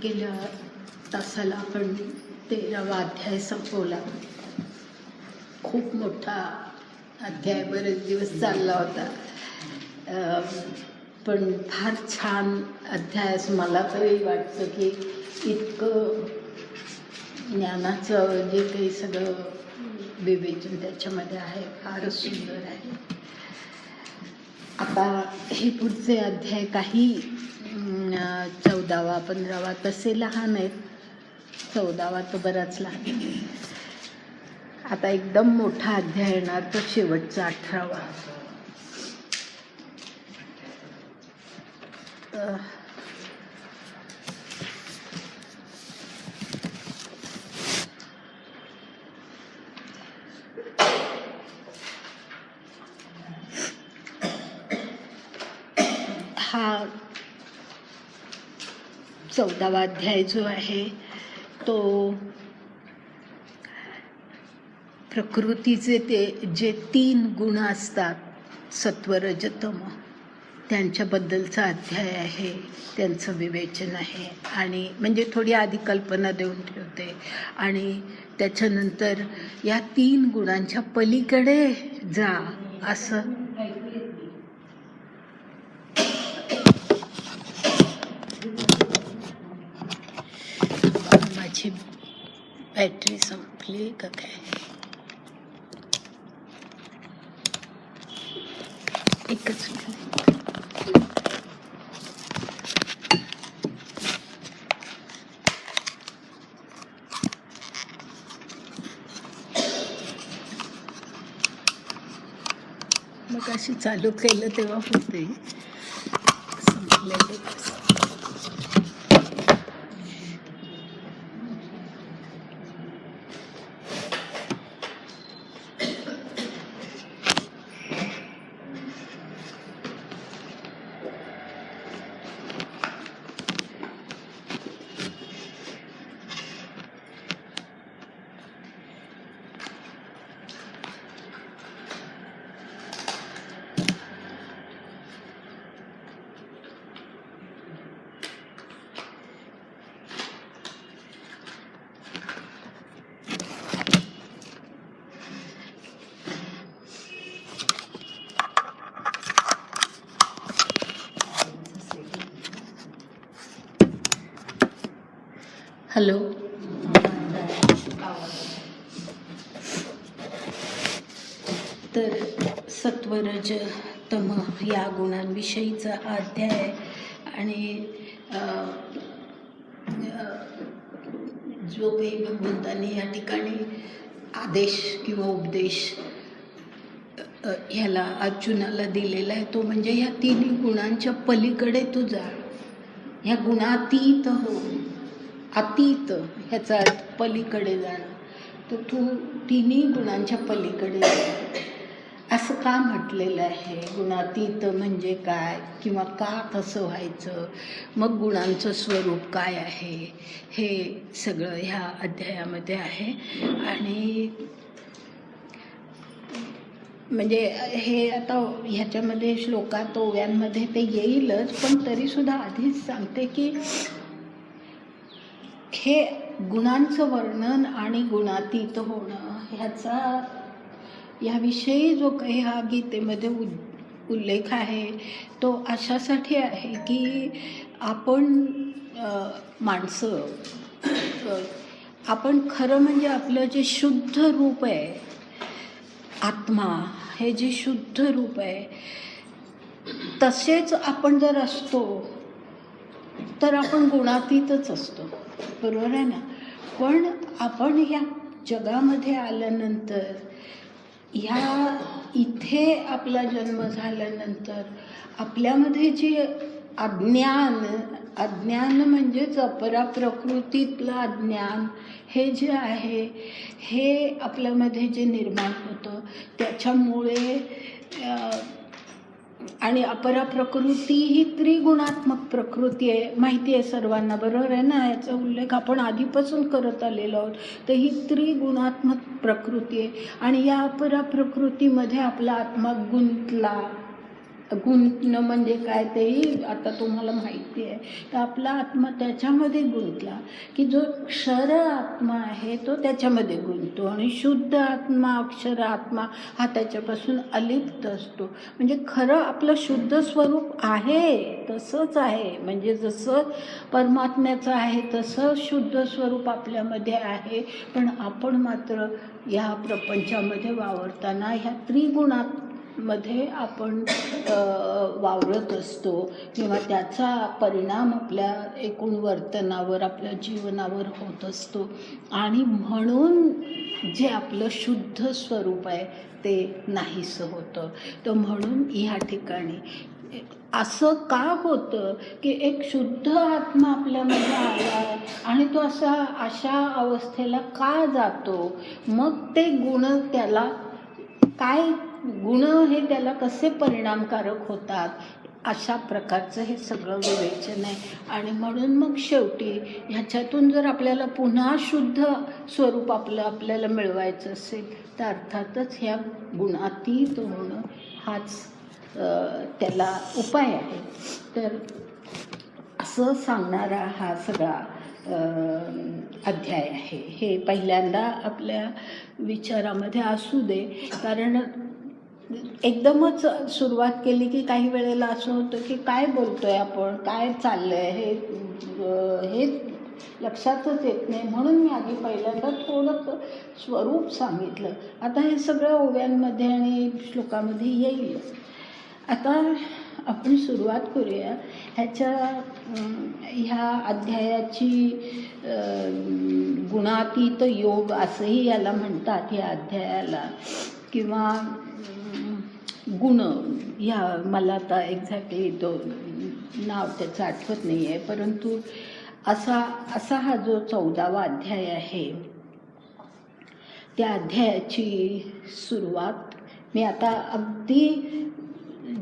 गेल्या तासाला आपण 13वा अध्याय संपवला. खूप मोठा अध्याय, बरेच दिवस चालला होता, पण फार छान अध्याय असं मला तरी वाटतं की इतकं ज्ञानाचं जे काही सगळं विवेचन त्याच्यामध्ये आहे फारच सुंदर आहे. आता हे पुढचे अध्याय काही 14वा 15वा तसे लहान आहेत. 14वा तर बराच लहान आहे. आता एकदम मोठा अध्याय येणार तो शेवटचा 18वा. हा 14वा अध्याय जो आहे तो प्रकृतीचे ते जे 3 गुण असतात सत्व रज तम त्यांच्याबद्दलचा अध्याय आहे. त्यांचं विवेचन आहे आणि म्हणजे थोडी आधी कल्पना देऊन ठेवते आणि त्याच्यानंतर या 3 गुणांच्या पलीकडे जा असं माझी बॅटरी संपली का काय. एकच मग अशी चालू केलं तेव्हा होते संपलेले. हॅलो. तर सत्वरज तम या गुणांविषयीचा अध्याय आहे आणि जो काही भगवंतांनी या ठिकाणी आदेश किंवा उपदेश ह्याला अर्जुनाला दिलेला आहे तो म्हणजे ह्या 3 गुणांच्या पलीकडे तू जा, ह्या गुणातीत हो. अतीत ह्याचा अर्थ पलीकडे जाणं. तर तू 3 गुणांच्या पलीकडे जा असं का म्हटलेलं आहे. गुणातीत म्हणजे काय किंवा का तसं व्हायचं, मग गुणांचं स्वरूप काय आहे, हे सगळं ह्या अध्यायामध्ये आहे. आणि म्हणजे हे आता ह्याच्यामध्ये श्लोकात ओव्यांमध्ये ते येईलच, पण तरीसुद्धा आधीच सांगते की हे गुणांचं वर्णन आणि गुणातीत होणं ह्याचा याविषयी जो काही हा गीतेमध्ये उल्लेख आहे तो अशासाठी आहे की आपण माणसं आपण खरं म्हणजे आपलं जे शुद्ध रूप आहे, आत्मा हे जे शुद्ध रूप आहे तसेच आपण जर असतो तर आपण गुणातीतच असतो, बरोबर आहे ना. पण आपण ह्या जगामध्ये आल्यानंतर, ह्या इथे आपला जन्म झाल्यानंतर आपल्यामध्ये जे अज्ञान म्हणजेच अपरा प्रकृतीतलं अज्ञान हे जे आहे हे आपल्यामध्ये जे निर्माण होतं त्याच्यामुळे, आणि अपरा प्रकृती ही त्रिगुणात्मक प्रकृती आहे, माहिती आहे सर्वांना, बरोबर आहे ना. याचा उल्लेख आपण आधीपासून करत आलेलो आहोत. तर ही त्रिगुणात्मक प्रकृती आहे आणि या अपरा प्रकृतीमध्ये आपला आत्मा गुंतला गुंतणं म्हणजे काय तेही आता तुम्हाला माहिती आहे. तर आपला आत्मा त्याच्यामध्ये गुंतला की जो क्षर आत्मा आहे तो त्याच्यामध्ये गुंततो आणि शुद्ध आत्मा अक्षर आत्मा हा त्याच्यापासून अलिप्त असतो. म्हणजे खरं आपलं शुद्ध स्वरूप आहे तसंच आहे, म्हणजे जसं परमात्म्याचं आहे तसं शुद्ध स्वरूप आपल्यामध्ये आहे. पण आपण मात्र ह्या प्रपंचामध्ये वावरताना ह्या त्रिगुणात मध्ये आपण वावरत असतो किंवा त्याचा परिणाम आपल्या एकूण वर्तनावर आपल्या जीवनावर होत असतो. आणि म्हणून जे आपलं शुद्ध स्वरूप आहे ते नाहीसं होतं. तर म्हणून ह्या ठिकाणी असं का होतं की एक शुद्ध आत्मा आपल्यामध्ये आला आहे आणि तो अशा अवस्थेला का जातो, मग ते गुण त्याला काय, गुण हे त्याला कसे परिणामकारक होतात, अशा प्रकारचं हे सगळं विवेचन आहे. आणि म्हणून मग शेवटी ह्याच्यातून जर आपल्याला पुन्हा शुद्ध स्वरूप आपल्याला मिळवायचं असेल तर अर्थातच ह्या गुणातीत होणं हाच त्याला उपाय आहे. तर असं सांगणारा हा सगळा अध्याय आहे. हे पहिल्यांदा आपल्या विचारामध्ये असू दे, कारण एकदमच सुरुवात केली की काही वेळेला असं होतं की काय बोलतोय आपण, काय चाललंय हे लक्षातच येत नाही. म्हणून मी आधी पहिल्यांदा थोडं स्वरूप सांगितलं. आता हे सगळं ओव्यांमध्ये आणि श्लोकामध्ये येईल. आता आपण सुरुवात करूया ह्या अध्यायाची. गुणातीत योग असंही याला म्हणतात या अध्यायाला, किंवा गुण ह्या, मला आता एक्झॅक्टली तो नाव त्याचं आठवत नाही आहे, परंतु असा हा जो 14वा अध्याय आहे त्या अध्यायाची सुरुवात मी आता अगदी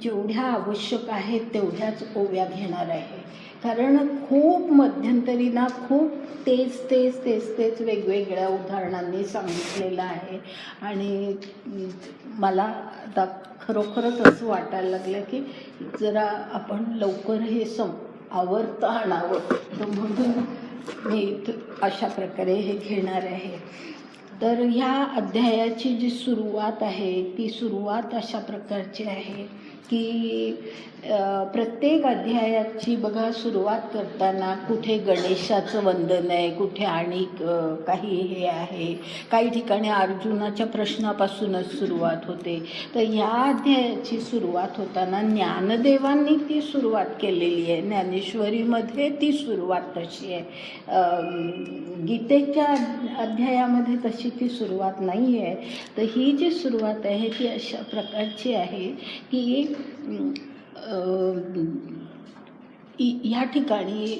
जेवढ्या आवश्यक आहेत तेवढ्याच ओव्या घेणार आहे. कारण खूप मध्यंतरी ना खूप तेच वेगवेगळ्या उदाहरणांनी सांगितलेलं आहे. आणि मला आता खरोखरच असं वाटायला लागलं की जरा आपण लवकर हे आवर्त आणावं. तर म्हणून मी अशा प्रकारे हे घेणार आहे. तर ह्या अध्यायाची जी सुरुवात आहे ती सुरुवात अशा प्रकारची आहे की प्रत्येक अध्यायाची बघा सुरुवात करताना कुठे गणेशाचं वंदन आहे, कुठे आणि काही हे आहे, काही ठिकाणी अर्जुनाच्या प्रश्नापासूनच सुरुवात होते. तर ह्या अध्यायाची सुरुवात होताना ज्ञानदेवांनी ती सुरुवात केलेली आहे. ज्ञानेश्वरीमध्ये ती सुरुवात तशी आहे. गीतेच्या अध्यायामध्ये तशी ती सुरुवात नाही आहे. तर ही जी सुरुवात आहे ती अशा प्रकारची आहे की ह्या ठिकाणी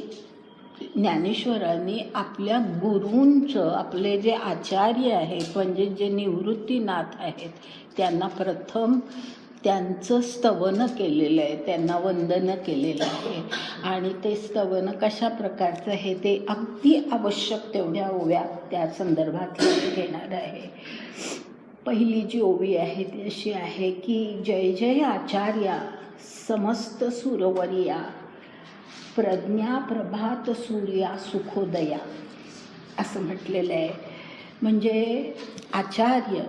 ज्ञानेश्वरांनी आपल्या गुरूंचं, आपले जे आचार्य आहेत म्हणजे जे निवृत्तीनाथ आहेत त्यांना प्रथम त्यांचं स्तवन केलेलं आहे, त्यांना वंदन केलेलं आहे. आणि ते स्तवन कशा प्रकारचं आहे ते अगदी आवश्यक तेवढ्या ओव्या त्या संदर्भात घेणार आहे. पहिली जी ओवी आहे ती अशी आहे की जय जय आचार्या समस्त सुरवरिया प्रज्ञा प्रभात सूर्या सुखोदया असं म्हटलेलं आहे. म्हणजे आचार्य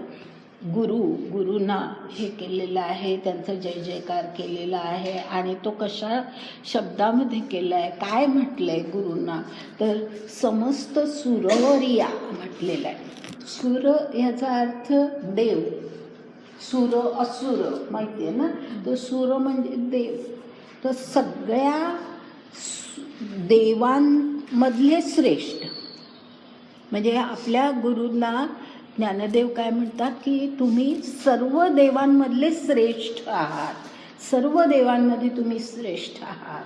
गुरुंना हे केलेलं आहे, त्यांचं जय जयकार केलेला आहे. आणि तो कशा शब्दामध्ये केला आहे, काय म्हटलं आहे गुरूंना, तर समस्त सुरवरिया म्हटलेलं आहे. सुर ह्याचा अर्थ देव, सुर असुर माहिती आहे ना, तर सुर म्हणजे देव. तर सगळ्या देवांमधले श्रेष्ठ म्हणजे आपल्या गुरूंना ज्ञानदेव काय म्हणतात की तुम्ही सर्व देवांमधले श्रेष्ठ आहात, सर्व देवांमध्ये तुम्ही श्रेष्ठ आहात.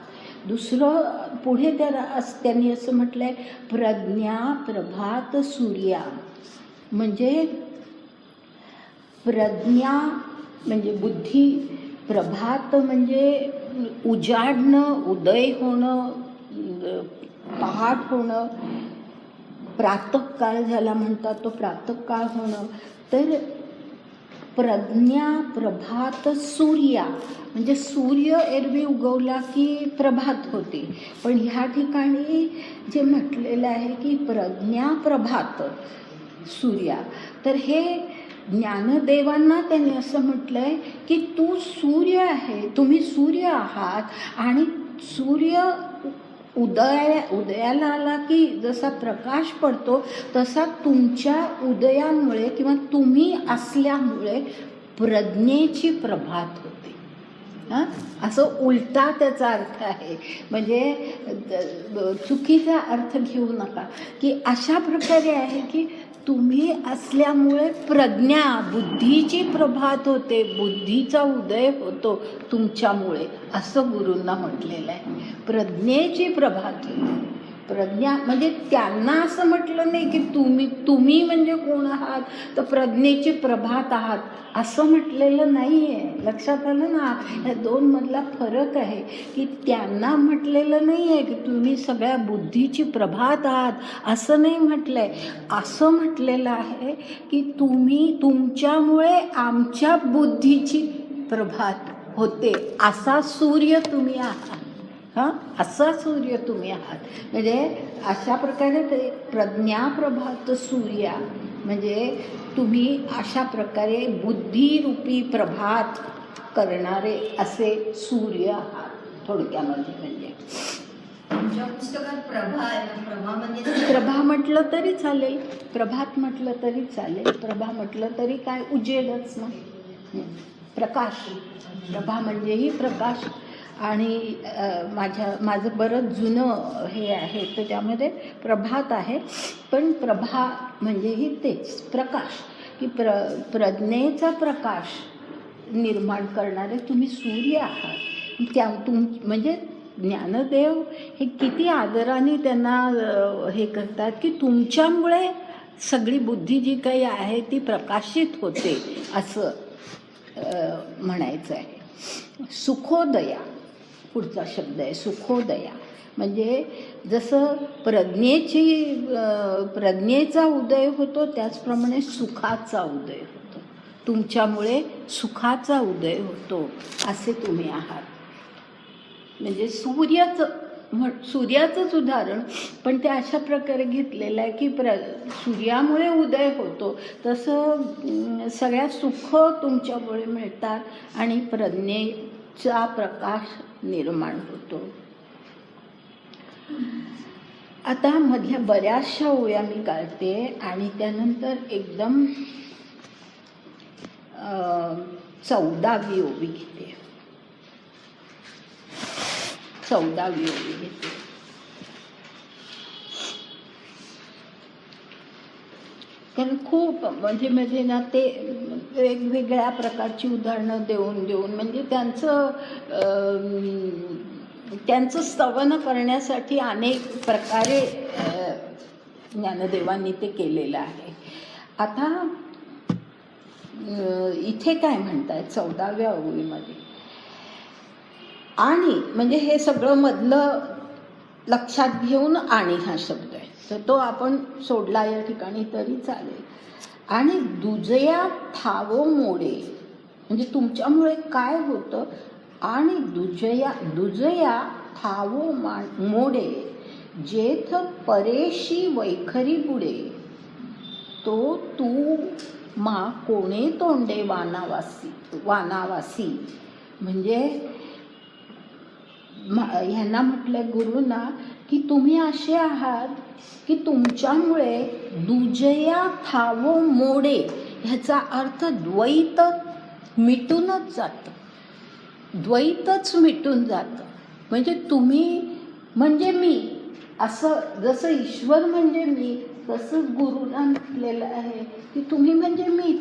दुसरं पुढे त्यांनी असं म्हटलं आहे प्रज्ञा प्रभात सूर्या, म्हणजे प्रज्ञा म्हणजे बुद्धी, प्रभात म्हणजे उजाडणं, उदय होणं, पहाट होणं, प्रातःकाळ ज्याला म्हणतात तो प्रातःकाळ होणं. तर प्रज्ञा प्रभात सूर्या, म्हणजे सूर्य एरवी उगवला की प्रभात होते, पण ह्या ठिकाणी जे म्हटलेलं आहे की प्रज्ञा प्रभात सूर्या, तर हे ज्ञानदेवांना त्यांनी असं म्हटलंय की तू सूर्य आहे, तुम्ही सूर्य आहात, आणि सूर्य उदयाला आला की जसा प्रकाश पडतो तसा तुमच्या उदयामुळे किंवा तुम्ही असल्यामुळे प्रज्ञेची प्रभात होते. असं उलटा त्याचा अर्थ आहे, म्हणजे चुकीचा अर्थ घेऊ नका, की अशा प्रकारे आहे की तुम्ही असल्यामुळे प्रज्ञा बुद्धीची प्रभात होते, बुद्धीचा उदय होतो तुमच्यामुळे, असं गुरूंना म्हटलेलं आहे. प्रज्ञेची प्रभात होते. प्रज्ञा म्हणजे त्यांना असं म्हटलं नाही की तुम्ही म्हणजे कोण आहात, तर प्रज्ञेची प्रभात आहात असं म्हटलेलं नाही आहे. लक्षात आलं ना, या दोन मधला फरक आहे, की त्यांना म्हटलेलं नाही आहे की तुम्ही सगळ्या बुद्धीची प्रभात आहात, असं नाही म्हटलं आहे. असं म्हटलेलं आहे की तुमच्यामुळे आमच्या बुद्धीची प्रभात होते, असा सूर्य तुम्ही आहात. असा सूर्य तुम्ही आहात. म्हणजे अशा प्रकारे ते प्रज्ञा प्रभात सूर्या, म्हणजे तुम्ही अशा प्रकारे बुद्धिरूपी प्रभात करणारे असे सूर्य आहात थोडक्यामध्ये. म्हणजे तुमच्या पुस्तकात प्रभा आहे ना, प्रभा म्हणजे प्रभा म्हटलं तरी चालेल, प्रभात म्हटलं तरी चालेल, प्रभा म्हटलं तरी काय उजेडच नाही, प्रकाश. प्रभा म्हणजेही प्रकाश. आणि माझं बरंच जुनं हे आहे, तर त्यामध्ये प्रभात आहे, पण प्रभा म्हणजेही तेच प्रकाश, की प्रज्ञेचा प्रकाश निर्माण करणारे तुम्ही सूर्य आहात. म्हणजे ज्ञानदेव हे किती आदराने त्यांना हे करतात की तुमच्यामुळे सगळी बुद्धी जी काही आहे ती प्रकाशित होते, असं म्हणायचं आहे. सुखोदया पुढचा शब्द आहे, सुखोदया. म्हणजे जसं प्रज्ञेचा उदय होतो त्याचप्रमाणे सुखाचा उदय होतो, तुमच्यामुळे सुखाचा उदय होतो असे तुम्ही आहात. म्हणजे सूर्याचंच उदाहरण, पण ते अशा प्रकारे घेतलेलं आहे की सूर्यामुळे उदय होतो, तसं सगळ्या सुख तुमच्यामुळे मिळतात आणि प्रज्ञेचा प्रकाश निर्माण होतो. आता मधल्या बऱ्याचशा ओव्या मी काढते आणि त्यानंतर एकदम 14वी ओवी घेते. 14वी ओवी घेते. कारण खूप म्हणजे ना ते वेगवेगळ्या प्रकारची उदाहरणं देऊन म्हणजे त्यांचं स्तवन करण्यासाठी अनेक प्रकारे ज्ञानदेवांनी ते केलेलं आहे. आता इथे काय म्हणतायत 14व्या ओवीमध्ये, आणि म्हणजे हे सगळं मधलं लक्षात घेऊन आणि हा शब्द आहे, तर तो आपण सोडला या ठिकाणी तरी चालेल. आणि दुजया ठावो मोडे, म्हणजे तुमच्यामुळे काय होतं, आणि दुजया ठावो मोडे, जेथ परेशी वैखरी बुडे, तो तू मा कोणे तोंडे वानावासी. म्हणजे ह्यांना म्हटलं गुरुना की तुम्ही असे आहात की तुमच्यामुळे दुजया ठावो मोडे, ह्याचा अर्थ द्वैत मिटूनच जातं, द्वैतच मिटून जातं. म्हणजे तुम्ही म्हणजे मी, असं जसं ईश्वर म्हणजे मी, तसंच गुरुना म्हटलेलं आहे की तुम्ही म्हणजे मी.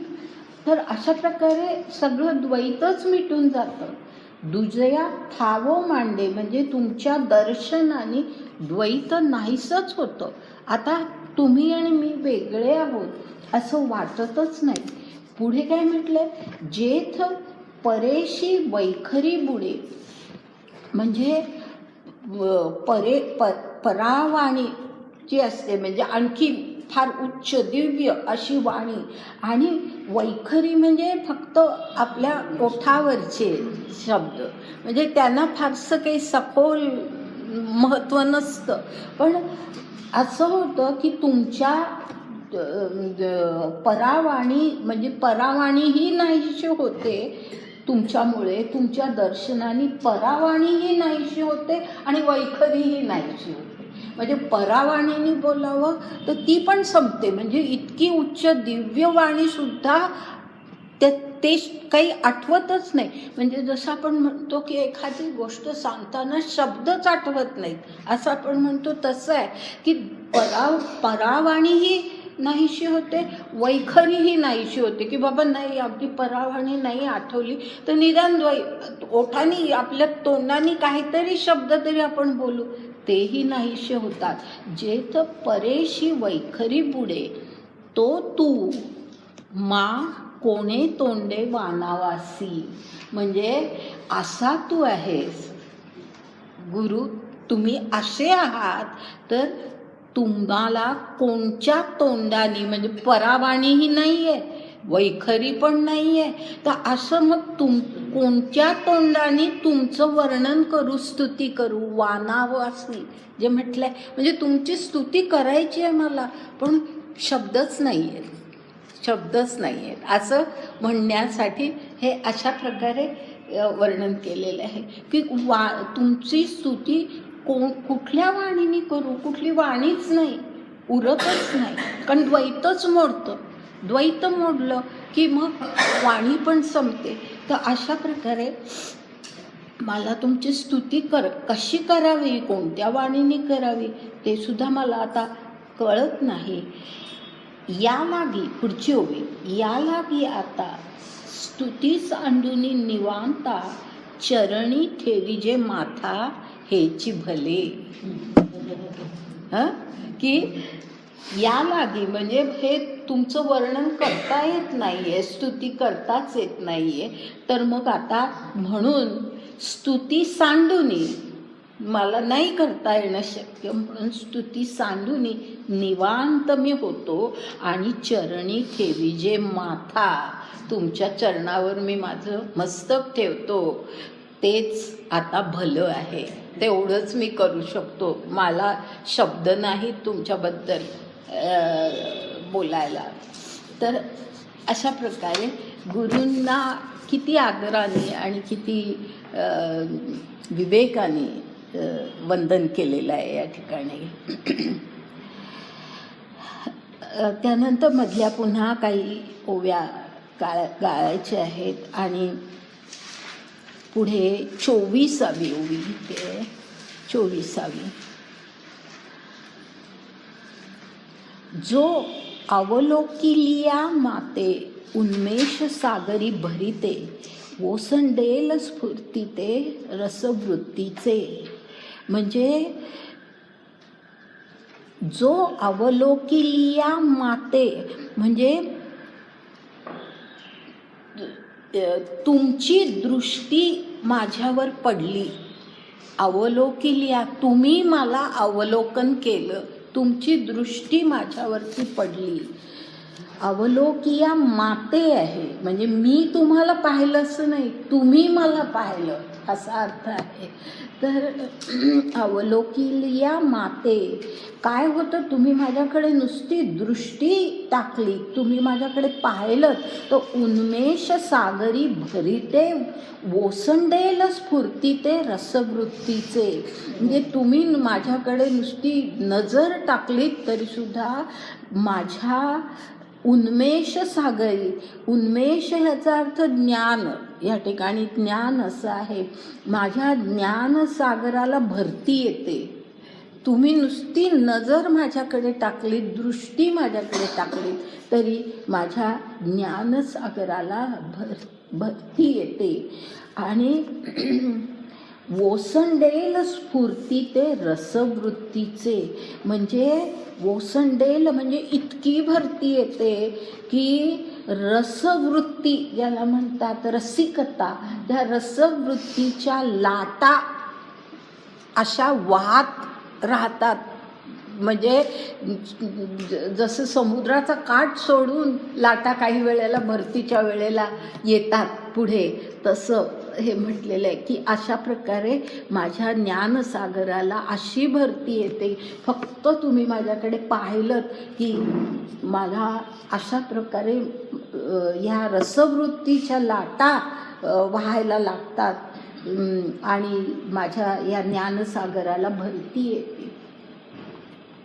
तर अशा प्रकारे सगळं द्वैतच मिटून जातं. दुजया ठावो मांडे म्हणजे तुमच्या दर्शनाने द्वैत नाहीसच होतं. आता तुम्ही आणि मी वेगळे आहोत असं वाटतच नाही. पुढे काय म्हटलंय, जेथ परेशी वैखरी बुडे, म्हणजे परावाणी जी असते, म्हणजे आणखी फार उच्च दिव्य अशी वाणी. आणि वैखरी म्हणजे फक्त आपल्या ओठावरचे शब्द, म्हणजे त्यांना फारसं काही सखोल महत्त्व नसतं. पण असं होतं की तुमच्या परावाणी म्हणजे परावाणीही नाहीशी होते तुमच्यामुळे, तुमच्या दर्शनाने परावाणीही नाहीशी होते आणि वैखरीही नाहीशी होते. म्हणजे परावाणीने बोलावं तर ती पण संपते. म्हणजे इतकी उच्च दिव्यवाणीसुद्धा ते काही आठवतच नाही. म्हणजे जसं आपण म्हणतो की एखादी गोष्ट सांगताना शब्दच आठवत नाहीत, असं आपण म्हणतो, तसं आहे की परावाणीही नाहीशी होते, वैखरीही नाहीशी होते. की बाबा नाही, आपली परावाणी नाही आठवली तर निदान ओठानी आपल्या तोंडाने काहीतरी शब्द तरी आपण बोलू, तेही नाहीसे होतात. जे तर परेशी वैखरी बुडे तो तू मा कोणे तोंडे वानावासी. म्हणजे असा तू आहेस गुरु, तुम्ही असे आहात तर तुम्हाला कोणच्या तोंडाने, म्हणजे परावाणीही नाही आहे, वैखरी पण नाही आहे, तर असं मग कोणत्या तोंडाने तुमचं वर्णन करू, स्तुती करू. वानावासी जे म्हटलंय, म्हणजे तुमची स्तुती करायची आहे मला, पण शब्दच नाही आहेत, शब्दच नाही आहेत, असं म्हणण्यासाठी हे अशा प्रकारे वर्णन केलेलं आहे की तुमची स्तुती कुठल्या वाणीने करू, कुठली वाणीच नाही, उरतच नाही. कारण द्वैतच मोडतं, द्वैत मोडलं की मग वाणी पण संपते. तर अशा प्रकारे मला तुमची स्तुती कशी करावी, कोणत्या वाणीने करावी, ते सुद्धा मला आता कळत नाही. या लागी, पुढची ओवी, या लागी आता स्तुती सांडुनी निवांता चरणी ठेवी जे माथा हेची भले. की या लागी म्हणजे हे तुमचं वर्णन करता येत नाहीये, स्तुती करताच येत नाहीये, तर मग आता म्हणून स्तुती सांडुनी मला नाही करता येणं शक्य, म्हणून स्तुती सांडुनी निवांत मी होतो आणि चरणी ठेवी जे माथा, तुमच्या चरणावर मी माझं मस्तक ठेवतो, तेच आता भलं आहे. तेवढंच मी करू शकतो. मला शब्द नाही तुमच्याबद्दल बोलायला. तर अशा प्रकारे गुरूंना किती आदराने आणि किती विवेकाने वंदन केलेलं आहे या ठिकाणी. त्यानंतर मधल्या पुन्हा काही ओव्या गाळायच्या आहेत आणि पुढे 24वी ओवी लिहिते. 24वी. जो अवलोकिलिया माते उन्मेष सागरी भरिते ओसंडेल स्फूर्तीते रसवृत्तीचे. म्हणजे जो अवलोकिलिया माते म्हणजे तुमची दृष्टी माझ्यावर पडली. अवलोकिलिया, तुम्ही मला अवलोकन केलं, तुमची दृष्टी माझ्यावरती पडली. अवलोकिया माते आहे म्हणजे मी तुम्हाला पाहिलं असं नाही, तुम्ही मला पाहिलं असा अर्थ आहे. तर अवलोकिलिया माते काय होतं, तुम्ही माझ्याकडे नुसती दृष्टी टाकली, तुम्ही माझ्याकडे पाहिलं तर उन्मेष सागरी भरिते ओसंडेल स्फूर्तीते रसवृत्तीचे. म्हणजे तुम्ही माझ्याकडे नुसती नजर टाकलीत तरीसुद्धा माझ्या उन्मेष सागरी, उन्मेष ह्याचा अर्थ ज्ञान, या ठिकाणी ज्ञान असं आहे, माझ्या ज्ञान सागराला भरती येते. तुम्ही नुसती नजर माझ्याकडे टाकली, दृष्टी माझ्याकडे टाकली तरी माझ्या ज्ञानसागराला भरती येते. आणि ओसंडेल स्फूर्ती ते रसवृत्तीचे. म्हणजे ओसंडेल म्हणजे इतकी भरती येते की रसवृत्ती ज्याला म्हणतात, रसिकता, त्या रसवृत्तीच्या लाटा अशा वाहत राहतात म्हणजे जसं समुद्राचा काठ सोडून लाटा काही वेळेला भरतीच्या वेळेला येतात पुढे, तसं हे म्हटलेलं आहे की अशा प्रकारे माझ्या ज्ञानसागराला अशी भरती येते, फक्त तुम्ही माझ्याकडे पाहिलं की मला अशा प्रकारे ह्या रसवृत्तीच्या लाटा वाहायला लागतात आणि माझ्या या ज्ञानसागराला भरती येते,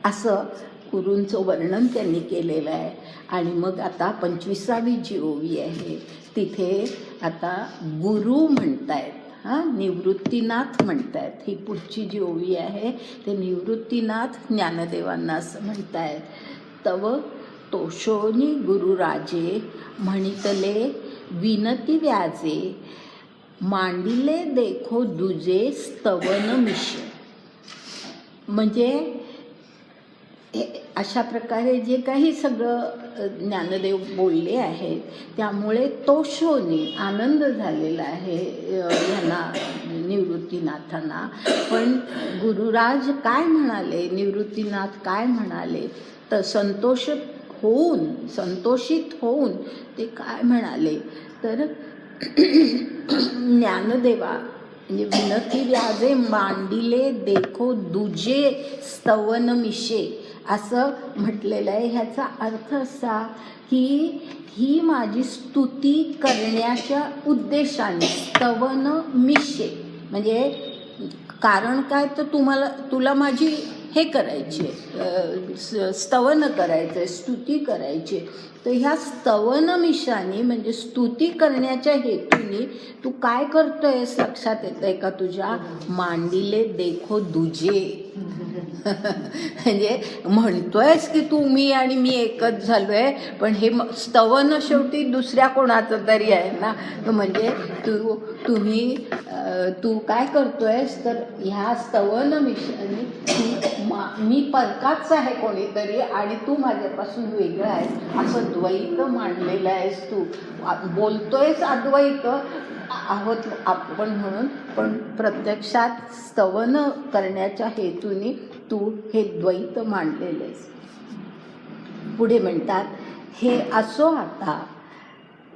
असं गुरूंचं वर्णन त्यांनी केलेलं आहे. आणि मग आता 25वी जी ओवी आहे तिथे आता गुरु म्हणतायत, निवृत्तीनाथ म्हणतायत. ही पुढची जी ओवी आहे ते निवृत्तीनाथ ज्ञानदेवांना असं म्हणतायत. तव तोषोनी गुरुराजे म्हणितले विनती व्याजे, मांडिले देखो दुजे स्तवन मिश. म्हणजे अशा प्रकारे जे काही सगळं ज्ञानदेव बोलले आहेत त्यामुळे तोषोनी आनंद झालेला आहे ह्यांना, निवृत्तीनाथांना. पण गुरुराज काय म्हणाले, निवृत्तीनाथ काय म्हणाले, तर संतोषित होऊन ते काय म्हणाले, तर ज्ञानदेवा म्हणजे विनती व्याजे मांडिले देखो दुजे स्तवन मिशे असं म्हटलेलं आहे. ह्याचा अर्थ असा की ही माझी स्तुती करण्याच्या उद्देशाने, स्तवन मिशे म्हणजे कारण काय, तर तुला माझी हे करायची आहे, स्तवन करायचं आहे, स्तुती करायची. तर ह्या स्तवनमिशाने म्हणजे स्तुती करण्याच्या हेतूने तू काय करतोयस लक्षात येतंय का तुझ्या, मांडिले देखो दुजे म्हणजे म्हणतोयस की तू मी आणि मी एकच झालोय, पण हे स्तवन शेवटी दुसऱ्या कोणाचं तरी आहे ना. म्हणजे तू काय करतोयस, तर ह्या स्तवन मिशाने मी परकाच आहे कोणीतरी आणि तू माझ्यापासून वेगळा आहे असं द्वैत मांडलेलं आहेस. तू बोलतोयस अद्वैत आहोत आपण म्हणून, पण प्रत्यक्षात स्तवन करण्याच्या हेतूने तू हे द्वैत मांडलेलं आहेस. पुढे म्हणतात, हे असो आता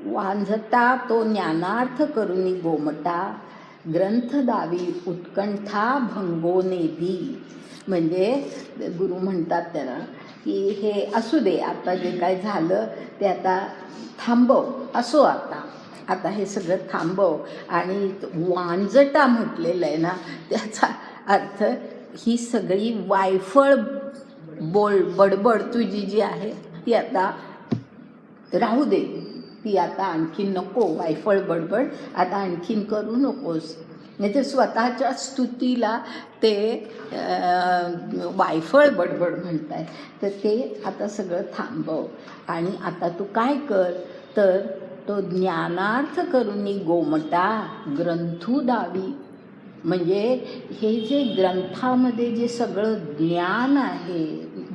वांझता तो ज्ञानार्थ करुनी गोमटा, ग्रंथ दावी उत्कंठा भंगोने दी. म्हणजे गुरु म्हणतात त्याला की हे असू दे, आता जे काय झालं ते आता थांबव, असो आता हे सगळं थांबव. आणि वांजटा म्हटलेलं आहे ना, त्याचा अर्थ ही सगळी वायफळ बडबड तुझी जी आहे ती आता राहू दे, ती आता आणखीन नको, वायफळ बडबड आता आणखीन करू नकोस. म्हणजे स्वतःच्या स्तुतीला ते वायफळ बडबड म्हणताय, तर ते आता सगळं थांबव. आणि आता तू काय कर, तर तो ज्ञानार्थ करुनी गोमटा ग्रंथू दावी. म्हणजे हे जे ग्रंथामध्ये जे सगळं ज्ञान आहे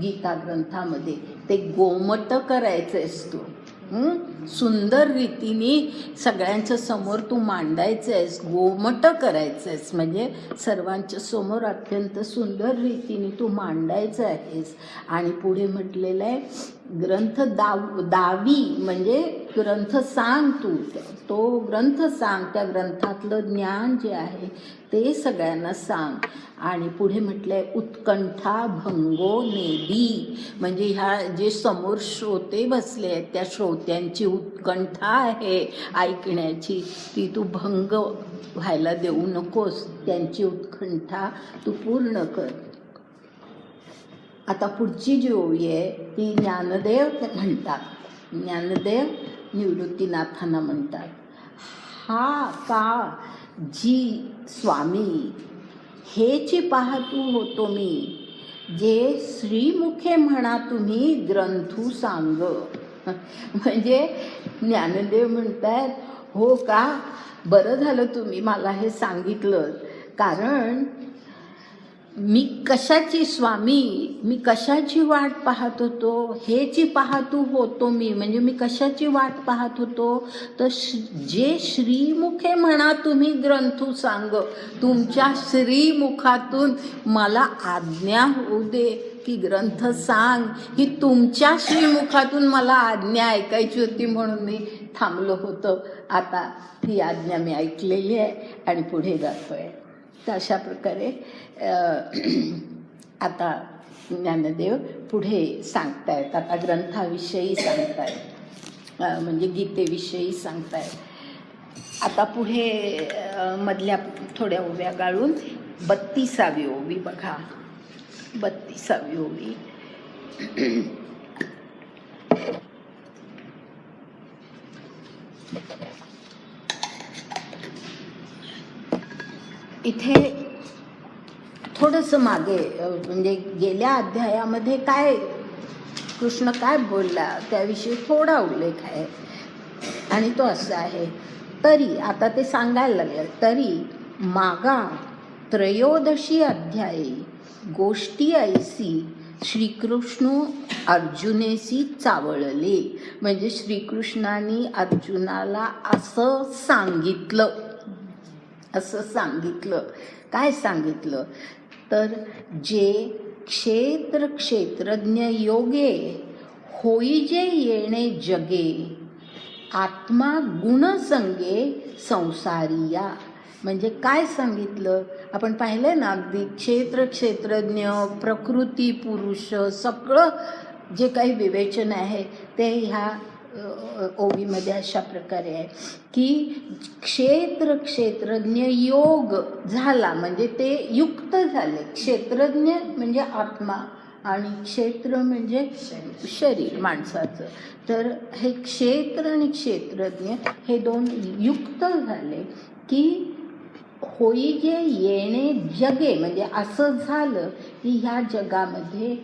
गीता ग्रंथामध्ये ते गोमट करायचं आहेस तू, सुंदर रीतीने सगळ्यांच्या समोर तू मांडायचं आहेस, गोमट करायचं आहेस. म्हणजे सर्वांच्या समोर अत्यंत सुंदर रीतीने तू मांडायचं आहेस. आणि पुढे म्हटलेलं आहे ग्रंथ दावी म्हणजे ग्रंथ सांग, तो ग्रंथ सांग, त्या ग्रंथातलं ज्ञान जे आहे ते सगळ्यांना सांग. आणि पुढे म्हटलंय उत्कंठा भंगो नेदी. म्हणजे ह्या जे समोर श्रोते बसले आहेत त्या श्रोत्यांची उत्कंठा आहे ऐकण्याची, ती तू भंग व्हायला देऊ नकोस, त्यांची उत्कंठा तू पूर्ण कर. आता पुढची जी ओवी आहे ती ज्ञानदेव म्हणतात, ज्ञानदेव निवृत्तीनाथांना म्हणतात, हा का जी स्वामी हेची पाहतू होतो मी, जे श्रीमुखे म्हणा तुम्ही ग्रंथू सांग. म्हणजे ज्ञानदेव म्हणतात, हो का, बरं झालं तुम्ही मला हे सांगितलं, कारण मी कशाची स्वामी, मी कशाची वाट पाहत होतो, हेची पाहतू होतो मी. म्हणजे मी कशाची वाट पाहत होतो, तर जे श्रीमुखे म्हणा तुम्ही ग्रंथू सांग, तुमच्या श्रीमुखातून मला आज्ञा होऊ दे की ग्रंथ सांग, ही तुमच्या श्रीमुखातून मला आज्ञा ऐकायची होती म्हणून मी थांबलो होतो. आता ही आज्ञा मी ऐकलेली आहे आणि पुढे जातोय. तर अशा प्रकारे आता ज्ञानदेव पुढे सांगतायत. आता ग्रंथाविषयी सांगतायत, म्हणजे गीतेविषयी सांगतायत. आता पुढे मधल्या थोड्या ओव्या गाळून 32वी ओवी बघा. 32वी ओवी. इथे थोडंसं मागे म्हणजे गेल्या अध्यायामध्ये काय कृष्ण काय बोलला त्याविषयी थोडा उल्लेख आहे आणि तो असा आहे. तरी आता ते सांगायला लागले. तरी मागा 13 अध्यायी गोष्टी ऐसी श्रीकृष्ण अर्जुनेसी चावळले. म्हणजे श्रीकृष्णाने अर्जुनाला असं सांगितलं. काय सांगितलं तर जे क्षेत्रज्ञ योगे होई जे येणे जगे आत्मा गुणसंगे संसारिया. म्हणजे काय सांगितलं आपण पाहिलं ना, अगदी क्षेत्रज्ञ प्रकृती पुरुष सगळं जे काही विवेचन आहे ते ह्या ओवीमध्ये अशा प्रकारे आहे की क्षेत्रज्ञ योग झाला म्हणजे ते युक्त झाले. क्षेत्रज्ञ म्हणजे आत्मा आणि क्षेत्र म्हणजे शरीर माणसाचं. तर हे क्षेत्र आणि क्षेत्रज्ञ हे दोन युक्त झाले की होई जे येणे जगे. म्हणजे असं झालं की ह्या जगामध्ये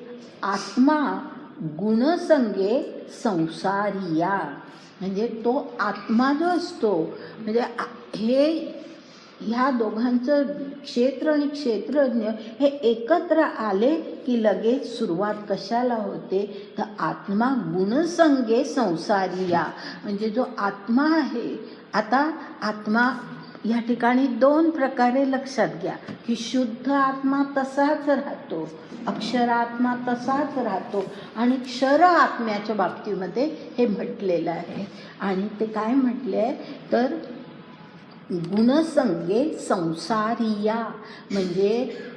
आत्मा गुणसंगे संसारिया. म्हणजे तो आत्मा जो असतो म्हणजे हे ह्या दोघांचं क्षेत्र आणि क्षेत्रज्ञ हे एकत्र आले की लगेच सुरुवात कशाला होते तर आत्मा गुणसंगे संसारिया. म्हणजे जो आत्मा आहे, आता आत्मा या ठिकाणी 2 प्रकारे लक्षात घ्या की शुद्ध आत्मा तसाच राहतो, अक्षर आत्मा तसाच राहतो आणि क्षर आत्म्याच्या बाबतीमध्ये हे म्हटलेलं आहे. आणि ते काय म्हटले आहे तर गुणसंगे संसारिया. म्हणजे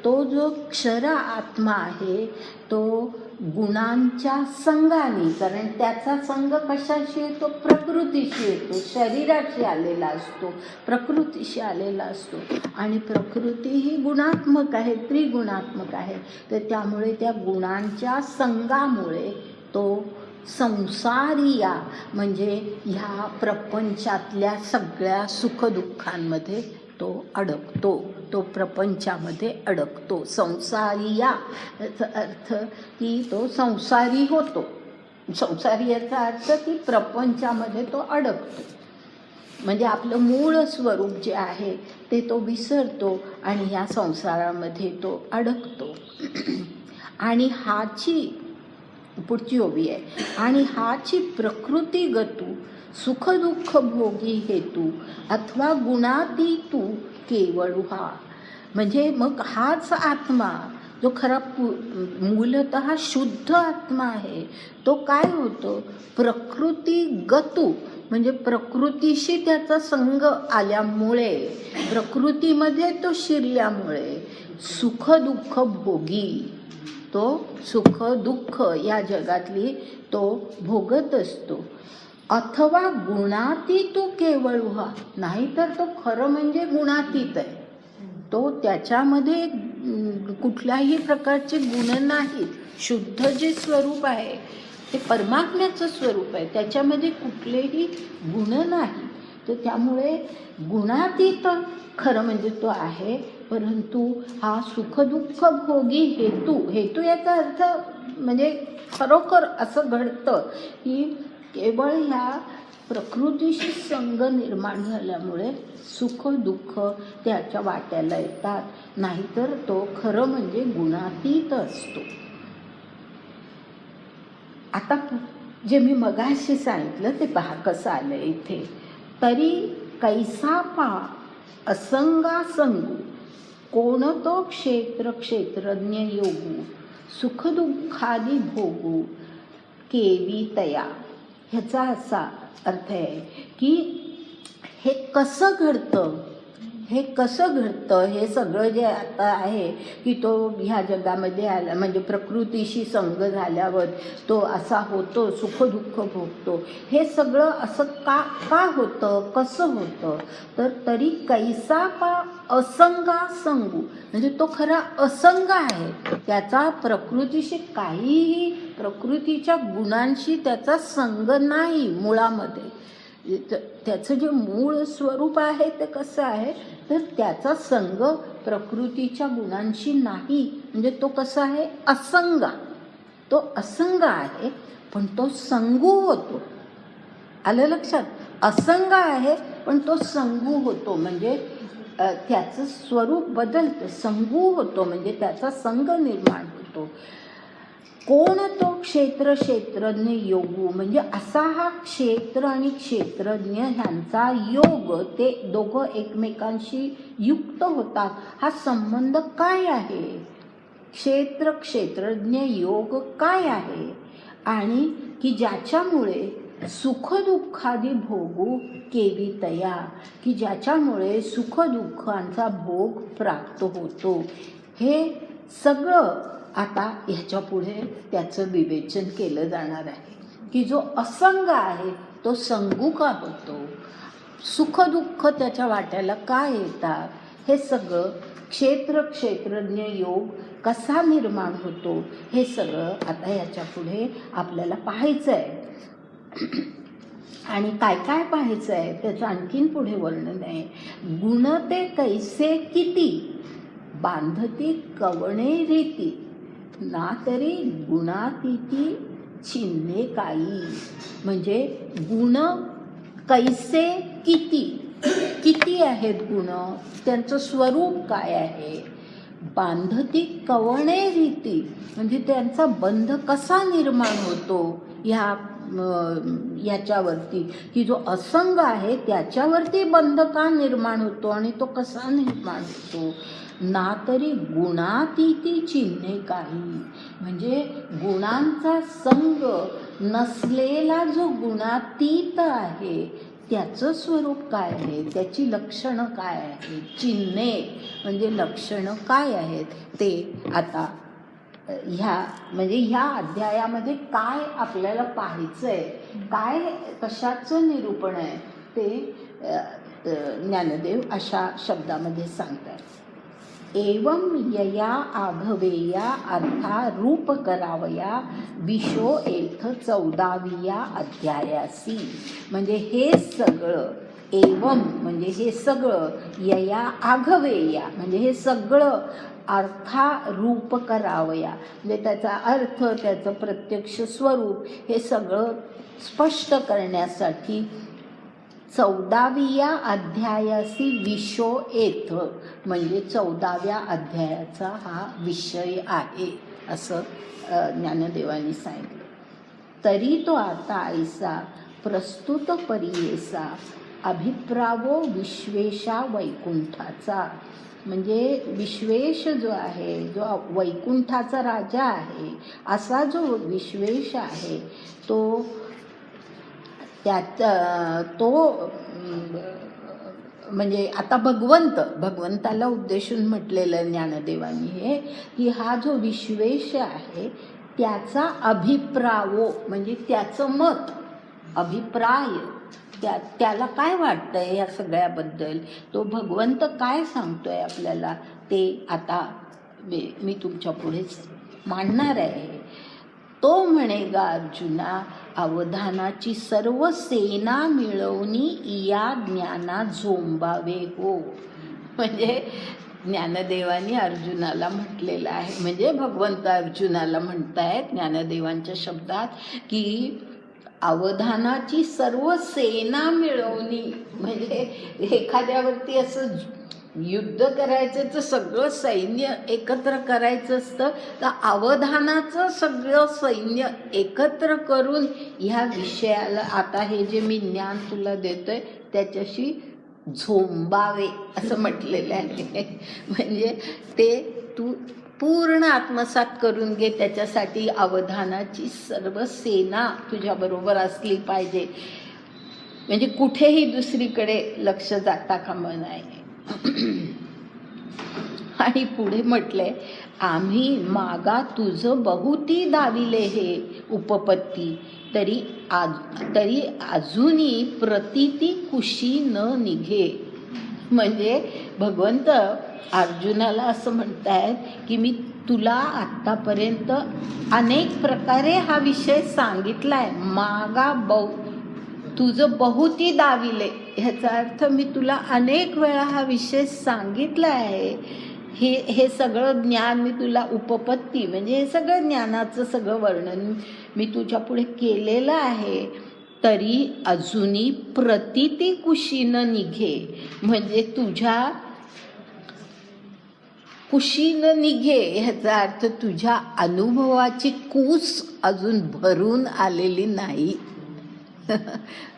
तो जो क्षर आत्मा आहे तो गुणांच्या संघाने, कारण त्याचा संघ कशाशी येतो प्रकृतीशी येतो, शरीराशी आलेला असतो, प्रकृतीशी आलेला असतो. आणि प्रकृती ही गुणात्मक आहे, त्रिगुणात्मक आहे. तर त्यामुळे त्या गुणांच्या संघामुळे तो संसारिया म्हणजे ह्या प्रपंचातल्या सगळ्या सुखदुःखांमध्ये तो अडकतो, तो प्रपंचामध्ये अडकतो. संसारिया याचा अर्थ की तो संसारी होतो. संसारी याचा अर्थ की प्रपंचामध्ये तो अडकतो. म्हणजे आपलं मूळ स्वरूप जे आहे ते तो विसरतो आणि ह्या संसारामध्ये तो अडकतो. आणि हाची पुढची ओवी आहे. आणि हाची प्रकृती गतू सुखदुःख भोगी हेतू अथवा गुणातीतू केवळुहा. म्हणजे मग हाच आत्मा जो खरा मूलतः शुद्ध आत्मा आहे तो काय होतो प्रकृती गतू. म्हणजे प्रकृतीशी त्याचा संग आल्यामुळे, प्रकृतीमध्ये तो शिरल्यामुळे सुखदुःख भोगी, तो सुख दुःख या जगातली तो भोगत असतो. अथवा गुणातीत केवळुहा. नाहीतर तो खरं म्हणजे गुणातीत आहे, तो त्याच्यामध्ये कुठल्याही प्रकारचे गुण नाहीत. शुद्ध जे स्वरूप आहे ते परमात्म्याचं स्वरूप आहे, त्याच्यामध्ये कुठलेही गुण नाही. तर त्यामुळे गुणातीत खरं म्हणजे तो आहे. परंतु हा सुखदुःख भोगी हेतू याचा अर्थ म्हणजे खरोखर असं घडतं की केवळ ह्या प्रकृतीशी संग निर्माण झाल्यामुळे सुख दुःख त्याच्या वाट्याला येतात. नाहीतर तो खरं म्हणजे गुणातीत असतो. आता जे मी मगाशी सांगितलं ते पहा कसं आलं इथे. तरी कैसा पा असंगा संगू कोणतो क्षेत्रज्ञ योगू सुखदुःखादी भोगू केवी तया. ह्याचा असा अर्थ आहे की हे कसं घडतं, हे कसं घडतं, हे सगळं जे आता आहे की तो ह्या जगामध्ये आला म्हणजे प्रकृतीशी संग झाल्यावर तो असा होतो, सुखदुःख भोगतो. हे सगळं असं का का होतं, कसं होतं, तर तरी कैसा का असंगा संगू, म्हणजे तो खरा असंग आहे. त्याचा प्रकृतीशी काहीही, प्रकृतीच्या गुणांशी त्याचा संग नाही मुळामध्ये. त्याचं जे मूळ स्वरूप आहे ते कसं आहे, तर त्याचा संग प्रकृतीच्या गुणांशी नाही. म्हणजे तो कसा आहे, असंगा. तो असंग आहे पण तो संगू होतो. आलं लक्षात? असंग आहे पण तो संगू होतो, म्हणजे त्याचं स्वरूप बदलतं, संगू होतो, म्हणजे त्याचा संग निर्माण होतो. कोण तो क्षेत्रज्ञ योगू, म्हणजे असा हा क्षेत्र आणि क्षेत्रज्ञ ह्यांचा योग, ते दोघं एकमेकांशी युक्त होतात. हा संबंध काय आहे, क्षेत्रज्ञ योग काय आहे, आणि की ज्याच्यामुळे सुखदुःखादी भोगू केवी तया, की ज्याच्यामुळे सुखदुःखांचा भोग प्राप्त होतो. हे सगळं आता ह्याच्या पुढे त्याचं विवेचन केलं जाणार आहे की जो असंग आहे तो संगू का होतो, सुखदुःख त्याच्या वाट्याला का येतात, हे सगळं क्षेत्रज्ञ योग कसा निर्माण होतो, हे सगळं आता ह्याच्या पुढे आपल्याला पाहायचं आहे. आणि काय काय पाहायचं आहे त्याचं आणखीन पुढे वर्णन आहे. गुण ते कैसे किती बांधती कवणे रीती, ना तरी गुणातीती चिन्हे काही, म्हणजे गुण कैसे किती, किती आहेत गुण, त्यांचं स्वरूप काय आहे. बांधती कवणे रीती, म्हणजे त्यांचा बंध कसा निर्माण होतो याच्यावरती, की जो असंग आहे त्याच्यावरती बंध का निर्माण होतो आणि तो कसा निर्माण होतो. ना तरी गुणातीती चिन्हे काही, म्हणजे गुणांचा संग नसलेला जो गुणातीत आहे त्याचं स्वरूप काय आहे, त्याची लक्षणं काय आहेत, चिन्हे म्हणजे लक्षणं काय आहेत, ते आता ह्या अध्यायामध्ये काय आपल्याला पाहायचं आहे, काय कशाचं निरूपण आहे ते ज्ञानदेव अशा शब्दामध्ये सांगतात. एवं यया आघवेया अर्था रूप करावया विशो एथ 14व्या अध्यायासी, म्हणजे हे सगळं एवं म्हणजे हे सगळं, यया आघवेया म्हणजे हे सगळं, अर्था रूप करावया म्हणजे त्याचा अर्थ, त्याचं प्रत्यक्ष स्वरूप, हे सगळं स्पष्ट करण्यासाठी 14व्या अध्यायासी विशो एथ, म्हणजे 14व्या अध्यायाचा हा विषय आहे असं ज्ञानदेवांनी सांगितलं. तरी तो आता ऐसा प्रस्तुत परियेसा अभिप्रावो विश्वेशा वैकुंठाचा, म्हणजे विश्वेश जो आहे, जो वैकुंठाचा राजा आहे, असा जो विश्वेश आहे तो म्हणजे आता भगवंताला उद्देशून म्हटलेलं ज्ञानदेवांनी हे, की हा जो विश्वेश आहे त्याचा अभिप्रावो म्हणजे त्याचं मत, अभिप्राय, त्याला काय वाटतंय या सगळ्याबद्दल, तो भगवंत काय सांगतोय आपल्याला, ते आता मी तुमच्या पुढेच मांडणार आहे. तो म्हणेगा अर्जुना, अवधानाची सर्व सेना मिळवणी या ज्ञाना झोंबावे हो, म्हणजे ज्ञानदेवांनी अर्जुनाला म्हटलेलं आहे, म्हणजे भगवंत अर्जुनाला म्हणतायत ज्ञानदेवांच्या शब्दात की अवधानाची सर्व सेना मिळवणी, म्हणजे एखाद्यावरती असं युद्ध करायचं तर सगळं सैन्य एकत्र करायचं असतं, तर अवधानाचं सगळं सैन्य एकत्र करून ह्या विषयाला, आता हे जे मी ज्ञान तुला देतोय त्याच्याशी झोंबावे असं म्हटलेलं आहे. म्हणजे ते तू पूर्ण आत्मसात करून घे. त्याच्यासाठी अवधानाची सर्व सेना तुझ्याबरोबर असली पाहिजे. म्हणजे कुठेही दुसरीकडे लक्ष जाता कामा नये. आणि पुढे म्हटलंय, आम्ही मागा तुझं बहुती दाविले हे उपपत्ती, तरी अजूनही प्रतिती कुशी न निघे. म्हणजे भगवंत अर्जुनाला असं म्हणतायत की मी तुला आत्तापर्यंत अनेक प्रकारे हा विषय सांगितलाय. मागा तुझं बहुती दाविले, ह्याचा अर्थ मी तुला अनेक वेळा हा विषय सांगितला आहे. हे सगळं ज्ञान मी तुला उपपत्ती म्हणजे हे सगळं ज्ञानाचं सगळं वर्णन मी तुझ्या पुढे केलेलं आहे. तरी अजूनही प्रतिती कुशीनं निघे, म्हणजे तुझ्या कुशीनं निघे ह्याचा अर्थ तुझ्या अनुभवाची कूस अजून भरून आलेली नाही.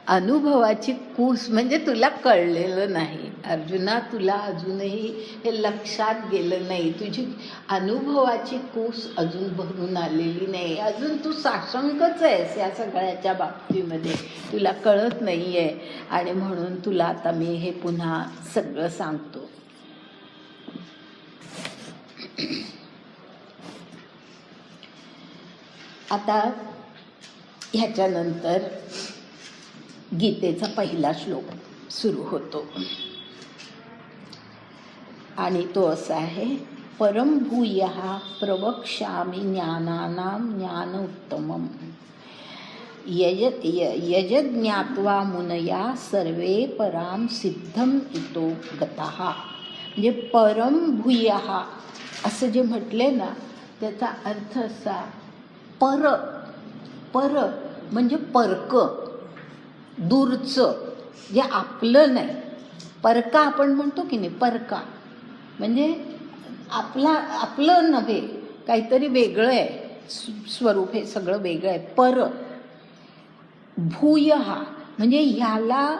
अनुभवाची कूस म्हणजे तुला कळलेलं नाही अर्जुना, तुला अजूनही हे लक्षात गेलं नाही. तुझी अनुभवाची कूस अजून भरून आलेली नाही. अजून तू साशंकच आहेस या सगळ्याच्या बाबतीमध्ये, तुला कळत नाही आहे. आणि म्हणून तुला आता मी हे पुन्हा सगळं सांगतो. आता ह्याच्यानंतर गीतेचा पहिला श्लोक सुरू होतो आणि तो असा आहे, परम भूयः प्रवक्ष्यामि ज्ञानानां ज्ञान उत्तमम् यज्ञात्वा मुनया सर्वे पराम सिद्धम इतो गतः. म्हणजे परम भूयः असं जे म्हटले ना, त्याचा अर्थ असा, पर म्हणजे परक, दूरचं, जे आपलं नाही. परका आपण म्हणतो की नाही, परका म्हणजे आपलं नव्हे, काहीतरी वेगळं आहे, स्वरूप हे सगळं वेगळं आहे. पर भूयः म्हणजे ह्याला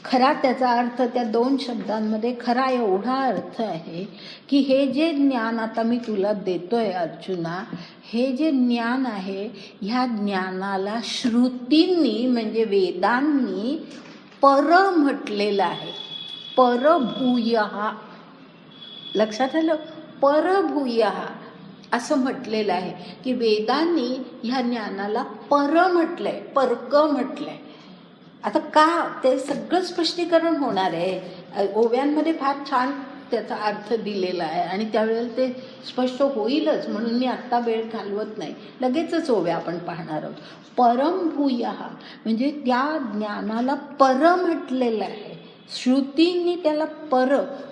खरा त्याचा अर्थ त्या दोन शब्दांमध्ये खरा एवढा अर्थ आहे की हे जे ज्ञान आता मी तुला देतोय अर्जुना, हे जे ज्ञान आहे ह्या ज्ञानाला श्रुतींनी म्हणजे वेदांनी पर म्हटलेलं आहे. परभूयः, लक्षात आलं, परभूयः असं म्हटलेलं आहे की वेदांनी ह्या ज्ञानाला पर म्हटलंय, परक म्हटलंय. आता का ते सगळं स्पष्टीकरण होणार आहे. ओव्यांमध्ये फार छान त्याचा अर्थ दिलेला आहे आणि त्यावेळेला ते स्पष्ट होईलच, म्हणून मी आत्ता वेळ घालवत नाही, लगेचच ओव्या आपण पाहणार आहोत. परम भूयः म्हणजे त्या ज्ञानाला पर म्हटलेलं आहे. श्रुतींनी त्याला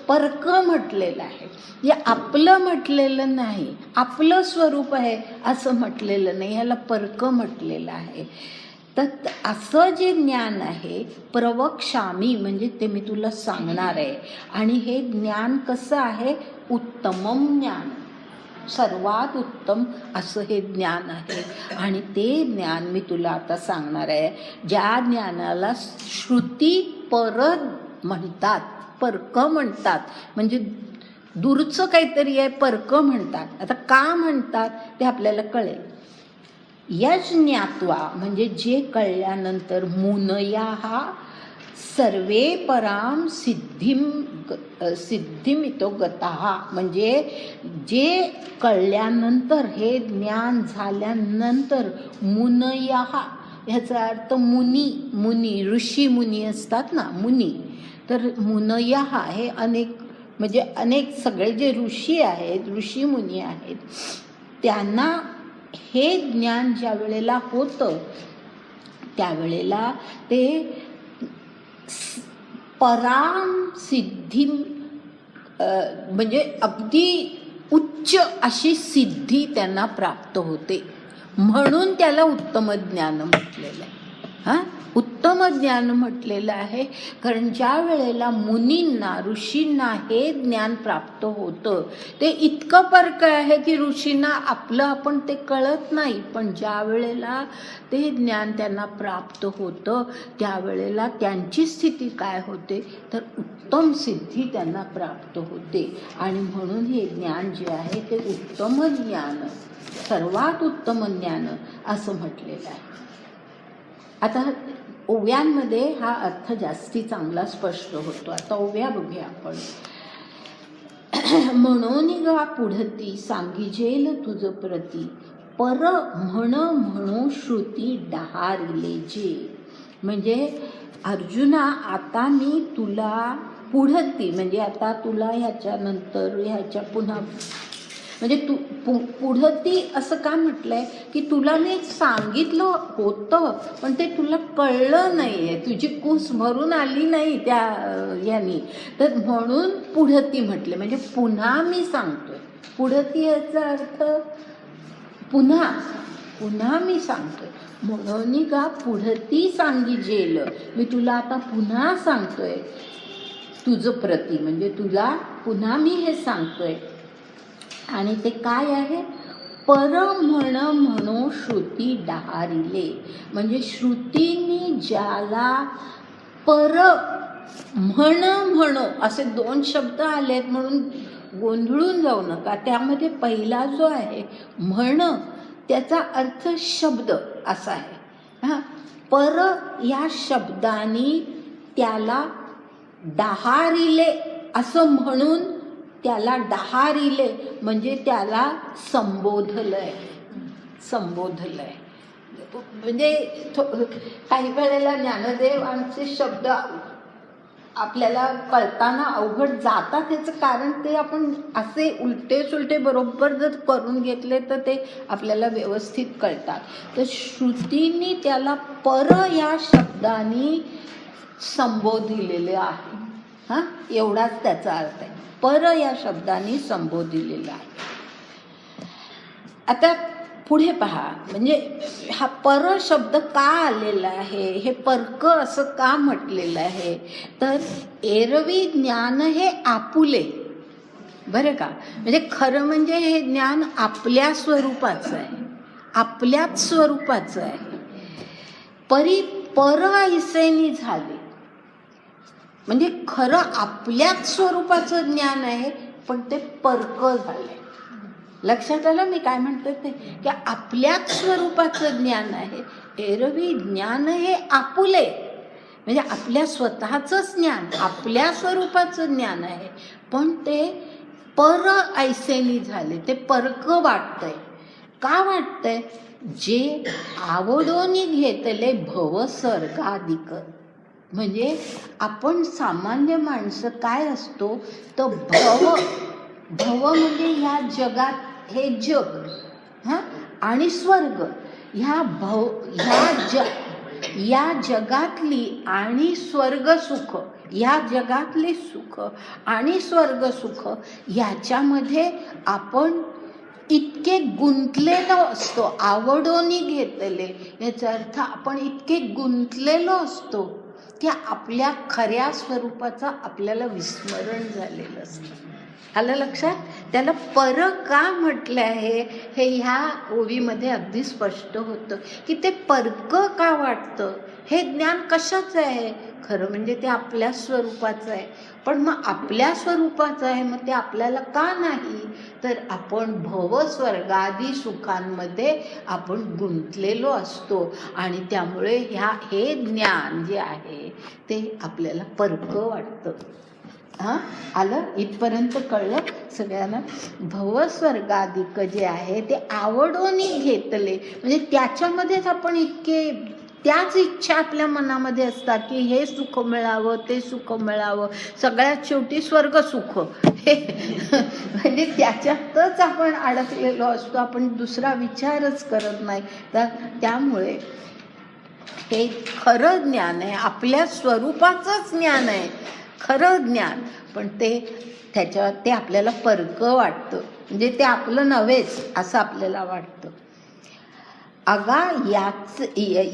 परक म्हटलेलं आहे. हे आपलं म्हटलेलं नाही, आपलं स्वरूप आहे असं म्हटलेलं नाही, ह्याला परक म्हटलेलं आहे. तर असं जे ज्ञान आहे प्रवक्ष्यामी म्हणजे ते मी तुला सांगणार आहे. आणि हे ज्ञान कसं आहे, उत्तमम ज्ञान, सर्वात उत्तम असं हे ज्ञान आहे. आणि ते ज्ञान मी तुला आता सांगणार आहे, ज्या ज्ञानाला श्रुती पर म्हणतात, परक म्हणतात, म्हणजे दूरचं काहीतरी आहे, परक म्हणतात. आता का म्हणतात ते आपल्याला कळेल. यज्ञात्वा म्हणजे जे कळल्यानंतर, मुनयाः सर्वे पराम सिद्धिमितो गतः म्हणजे जे कळल्यानंतर, हे ज्ञान झाल्यानंतर, मुनयाः ह्याचा अर्थ मुनी ऋषी मुनी असतात ना, मुनी. तर मुनयाः हे अनेक सगळे जे ऋषी आहेत, ऋषी मुनी आहेत, त्यांना हे ज्ञान ज्या वेळेला होतं त्यावेळेला ते पराम सिद्धी म्हणजे अगदी उच्च अशी सिद्धी त्यांना प्राप्त होते, म्हणून त्याला उत्तम ज्ञान म्हटलेलं आहे. उत्तम ज्ञान म्हटलेलं आहे. कारण ज्या वेळेला मुनींना ऋषींना हे ज्ञान प्राप्त होतं ते इतकं परक आहे की ऋषींना आपलं आपण ते कळत नाही, पण ज्या वेळेला ते ज्ञान त्यांना प्राप्त होतं त्यावेळेला त्यांची स्थिती काय होते तर उत्तम सिद्धी त्यांना प्राप्त होते. आणि म्हणून हे ज्ञान जे आहे ते उत्तम ज्ञान, सर्वात उत्तम ज्ञान असं म्हटलेलं आहे. आता ओव्यांमध्ये हा अर्थ जास्ती चांगला स्पष्ट होतो. आता ओव्या बघूया आपण. म्हणून गा पुढती सांगिजेल तुझ प्रती, पर म्हणू श्रुती डहारिले जे. म्हणजे अर्जुना आता मी तुला पुढती, म्हणजे आता तुला ह्याच्यानंतर ह्याच्या पुन्हा म्हणजे पुढती असं का म्हटलंय की तुला मी सांगितलं होतं पण ते तुला कळलं नाही आहे, तुझी कूस भरून आली नाही त्या यानी, तर म्हणून पुढती म्हटले. म्हणजे पुन्हा मी सांगतोय. पुढती याचा अर्थ पुन्हा मी सांगतोय. म्हणून का पुढती सांगिजेल, मी तुला आता पुन्हा सांगतोय तुझं प्रती, म्हणजे तुला पुन्हा मी हे सांगतोय. आणि ते काय आहे, पर म्हणू श्रुती डहारिले. म्हणजे श्रुतींनी ज्याला पर म्हणू असे दोन शब्द आलेत म्हणून गोंधळून जाऊ नका. त्यामध्ये पहिला जो आहे म्हण त्याचा अर्थ शब्द असा आहे. पर या शब्दाने त्याला डहारिले असं म्हणून त्याला डहारिले म्हणजे त्याला संबोधलंय. म्हणजे काही वेळेला ज्ञानदेवांचे शब्द आपल्याला कळताना अवघड जातात. त्याचं कारण ते आपण असे उलटे सुलटे बरोबर जर करून घेतले तर ते आपल्याला व्यवस्थित कळतात. तर श्रुतींनी त्याला पर या शब्दाने संबोधिलेले आहे. एवढाच त्याचा अर्थ आहे. पर या शब्दाने संबोधिलेला आहे. आता पुढे पहा, म्हणजे हा पर शब्द का आलेला आहे, हे परक असं का म्हटलेलं आहे, तर एरवी ज्ञान हे आपुले, बरं का. म्हणजे खरं म्हणजे हे ज्ञान आपल्या स्वरूपाचं आहे, आपल्याच स्वरूपाचं आहे. पर ऐसेनी झाले म्हणजे खरं आपल्याच स्वरूपाचं ज्ञान आहे पण ते परक झालंय. लक्षात आलं मी काय म्हणते ते, की आपल्याच स्वरूपाचं ज्ञान आहे. एरवी ज्ञान हे आपुले म्हणजे आपल्या स्वतःचंच ज्ञान, आपल्या स्वरूपाचं ज्ञान आहे, पण ते पर ऐसेनी झाले, ते परक वाटतंय. का वाटतंय, जे आवडोनी घेतले भव सर्गाधिक. म्हणजे आपण सामान्य माणसं काय असतो तर भव म्हणजे ह्या जगात हे जग आणि स्वर्ग, या जगातली आणि स्वर्ग सुख, या जगातले सुख आणि स्वर्ग सुख याच्यामध्ये आपण इतके गुंतलेलो असतो. आवडोनी घेतले याचा अर्थ आपण इतके गुंतलेलो असतो की आपल्या खऱ्या स्वरूपाचं आपल्याला विस्मरण झालेलं असतं. आलं लक्षात? त्याला पर का म्हटलं आहे हे ह्या ओवीमध्ये अगदी स्पष्ट होतं की ते परक का वाटतं. हे ज्ञान कशाचं आहे, खरं म्हणजे ते आपल्या स्वरूपाचं आहे. पण मग आपल्या स्वरूपाचं आहे मग ते आपल्याला का नाही, तर आपण भव स्वर्गादी सुखांमध्ये आपण गुंतलेलो असतो आणि त्यामुळे हे ज्ञान जे आहे ते आपल्याला परक वाटतं. आलं? इथपर्यंत कळलं सगळ्यांना? भवस्वर्गाधिक जे आहे ते आवडोनी घेतले म्हणजे त्याच्यामध्येच आपण इतके, त्याच इच्छा आपल्या मनामध्ये असतात की हे सुख मिळावं, ते सुख मिळावं, सगळ्यात शेवटी स्वर्ग सुख हे म्हणजे त्याच्यातच आपण अडकलेलो असतो. आपण दुसरा विचारच करत नाही. तर त्यामुळे हे खरं ज्ञान आहे, आपल्या स्वरूपाचंच ज्ञान आहे खरं ज्ञान, पण ते आपल्याला परक वाटतं. म्हणजे ते आपलं नव्हेच असं आपल्याला वाटतं. अगा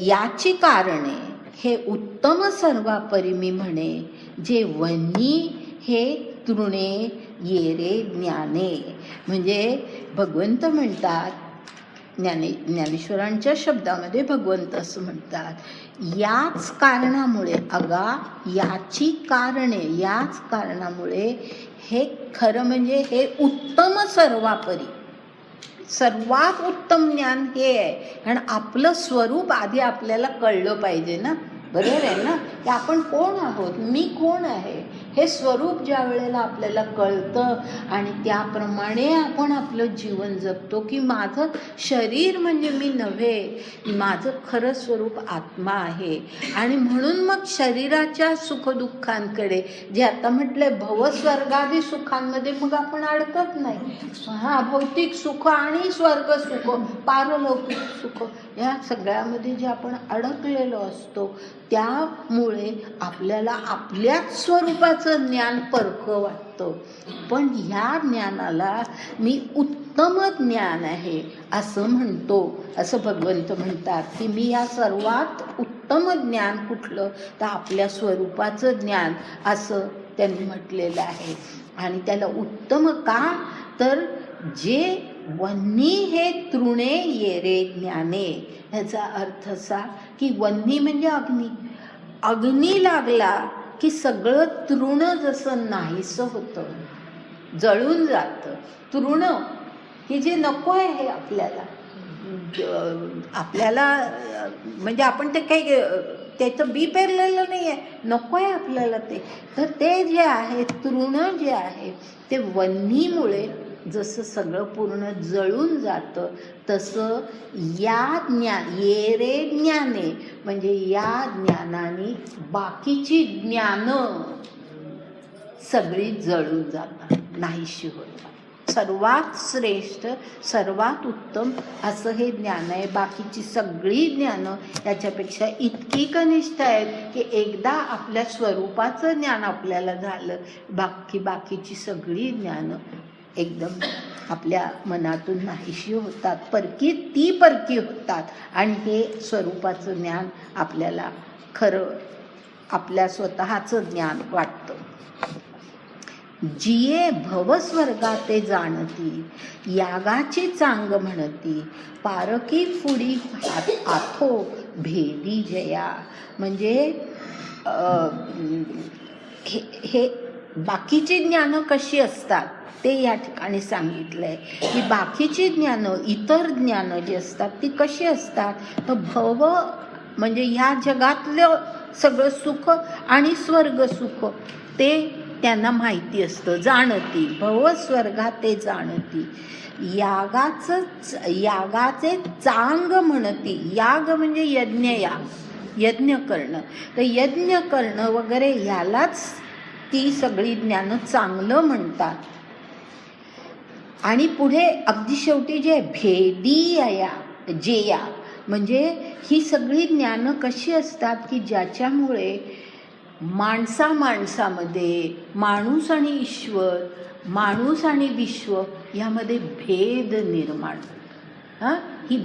याची कारणे हे उत्तम सर्वापरी मी म्हणे, जे वन्ही हे तृणे येरे ज्ञाने. म्हणजे भगवंत म्हणतात, ज्ञानेश्वरांच्या शब्दामध्ये भगवंत असं म्हणतात, याच कारणामुळे, अगा याची कारणे, याच कारणामुळे हे खरं म्हणजे हे उत्तम सर्वापरी, सर्वात उत्तम ज्ञान हे आहे. कारण आपलं स्वरूप आधी आपल्याला कळलं पाहिजे ना, बरोबर आहे ना, की आपण कोण आहोत, मी कोण आहे, हे स्वरूप ज्या वेळेला आपल्याला कळतं आणि त्याप्रमाणे आपण आपलं जीवन जगतो, की माझं शरीर म्हणजे मी नव्हे, माझं खरं स्वरूप आत्मा आहे. आणि म्हणून मग शरीराच्या सुखदुःखांकडे, जे आता म्हटलंय भवस्वर्गादी सुखांमध्ये मग आपण अडकत नाही. हा, भौतिक सुख आणि स्वर्ग सुख, पारलौकिक सुख, या सगळ्यामध्ये जे आपण अडकलेलो असतो, त्यामुळे आपल्याला आपल्याच स्वरूपाचं ज्ञान परखं वाटतं. पण ह्या ज्ञानाला मी उत्तम ज्ञान आहे असं म्हणतो. असं भगवंत म्हणतात की मी या सर्वात उत्तम ज्ञान कुठलं, तर आपल्या स्वरूपाचं ज्ञान असं त्यांनी म्हटलेलं आहे. आणि त्याला उत्तम का, तर जे वन्ही हे तृणे येरे ज्ञाने. ह्याचा अर्थ असा की वन्ही म्हणजे अग्नी, अग्नी लागला की सगळं तृण जसं नाहीसं होतं, जळून जातं. तृण हे जे नको आहे आपल्याला, आपल्याला म्हणजे आपण ते काही त्याचं बी पेरलेलं नाही आहे, नको आहे आपल्याला ते, तर ते जे आहे तृण जे आहे ते वन्हीमुळे जसं सगळं पूर्ण जळून जातं, तसं या येरे ज्ञाने म्हणजे या ज्ञानाने बाकीची ज्ञानं सगळी जळून जातात, नाहीशी होतात. सर्वात श्रेष्ठ, सर्वात उत्तम असं हे ज्ञान आहे. बाकीची सगळी ज्ञानं याच्यापेक्षा इतकी कनिष्ठ आहेत की एकदा आपल्या स्वरूपाचं ज्ञान आपल्याला झालं, बाकीची सगळी ज्ञानं एकदम आपल्या मनातून नाहीशी होतात, परकी होतात. आणि हे स्वरूपाचं ज्ञान आपल्याला खरं आपल्या स्वतःचं ज्ञान वाटतं. जिये भवस्वर्गाते जाणती, यागाची चांग म्हणती, पारकी फुडी आथो भेदी जया. म्हणजे हे बाकीची ज्ञानं कशी असतात ते या ठिकाणी सांगितलंय, की बाकीची ज्ञानं, इतर ज्ञानं जी असतात ती कशी असतात, तर भव म्हणजे ह्या जगातलं सगळं सुख आणि स्वर्ग सुख ते त्यांना माहिती असतं, जाणती. भवस्वर्गात ते जाणती. यागाचे चांग म्हणती. याग म्हणजे यज्ञ करणं, तर यज्ञ करणं वगैरे ह्यालाच ती सगळी ज्ञानं चांगलं म्हणतात. आणि पुढे अगदी शेवटी जे भेदी जेया म्हणजे ही सगळी ज्ञानं कशी असतात, की ज्याच्यामुळे माणसामध्ये माणूस आणि ईश्वर, माणूस आणि विश्व यामध्ये भेद निर्माण. ही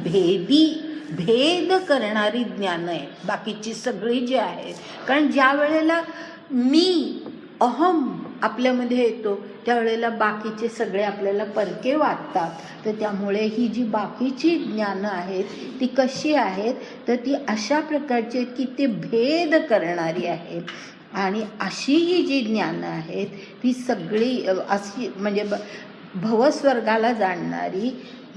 भेद करणारी ज्ञानं आहे बाकीची सगळी जी आहेत. कारण ज्या वेळेला मी अहम आपल्यामध्ये येतो त्यावेळेला बाकीचे सगळे आपल्याला परके वाटतात. तर त्यामुळे ही जी बाकीची ज्ञानं आहेत ती कशी आहेत, तर ती अशा प्रकारची आहेत की ते भेद करणारी आहेत. आणि अशी ही जी ज्ञानं आहेत ती सगळी अशी म्हणजे भवस्वर्गाला जाणणारी,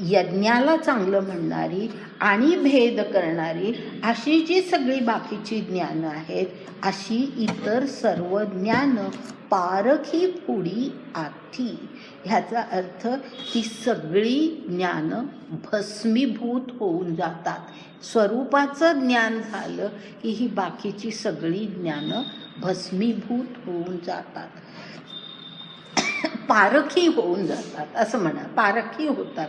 यज्ञाला चांगलं म्हणणारी आणि भेद करणारी अशी जी सगळी बाकीची ज्ञानं आहेत, अशी इतर सर्व ज्ञानं पारखी पुढी आथी. ह्याचा अर्थ ही सगळी ज्ञानं भस्मीभूत होऊन जातात. स्वरूपाचं ज्ञान झालं की ही बाकीची सगळी ज्ञानं भस्मीभूत होऊन जातात, पारखी होऊन जातात असं म्हणा. पारखी होतात,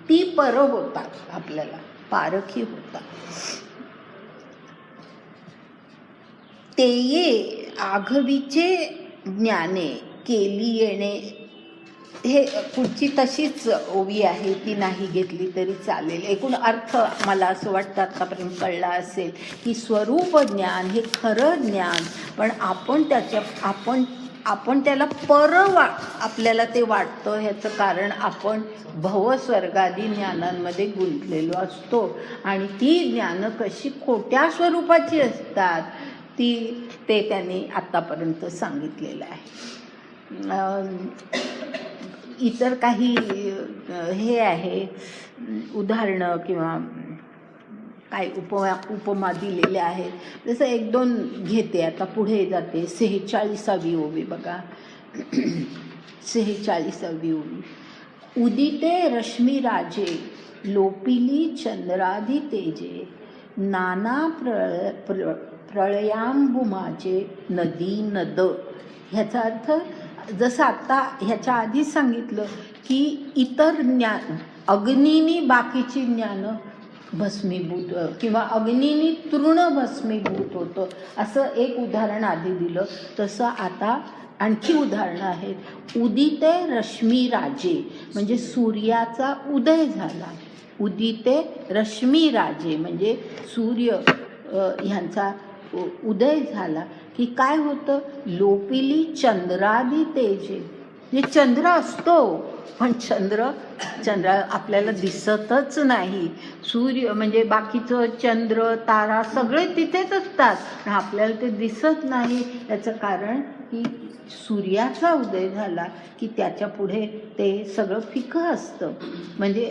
ती पर होतात, आपल्याला पारखी होतात. ते ये आघवीचे ज्ञाने केली येणे हे पुढची तशीच ओवी आहे, ती नाही घेतली तरी चालेल. एकूण अर्थ मला असं वाटतं आतापर्यंत कळला असेल की स्वरूप ज्ञान हे खरं ज्ञान, पण आपण त्याला आपल्याला ते वाटतं. ह्याचं कारण आपण भवस्वर्गादी ज्ञानांमध्ये गुंतलेलो असतो आणि ती ज्ञानं कशी खोट्या स्वरूपाची असतात ते त्यांनी आत्तापर्यंत सांगितलेलं आहे. इतर काही हे आहे उदाहरणं किंवा काही उपमा दिलेल्या आहेत. जसं 1-2 घेते, आता पुढे जाते. 46वी ओवी बघा. 46वी ओवी. उदिते रश्मी राजे लोपिली चंद्रादि तेजे नाना प्रळयांबुमाचे नदी नद. ह्याचा अर्थ जसं आता ह्याच्या आधीच सांगितलं की इतर ज्ञान अग्नीनी बाकीची ज्ञानं भस्मीभूत किंवा अग्नीनी तृण भस्मीभूत होतं, असं एक उदाहरण आधी दिलं. तसं आता आणखी उदाहरणं आहेत. उदिते रश्मी राजे म्हणजे सूर्याचा उदय झाला. उदिते रश्मी राजे म्हणजे सूर्य ह्यांचा उदय झाला की काय होतं. लोपिली चंद्रादि तेजे. म्हणजे चंद्र असतो पण चंद्र आपल्याला दिसतच नाही. सूर्य म्हणजे बाकीचं चंद्र तारा सगळे तिथेच असतात पण आपल्याला ते दिसत नाही. याचं कारण की सूर्याचा उदय झाला की त्याच्या पुढे ते सगळं फिकं असतं. म्हणजे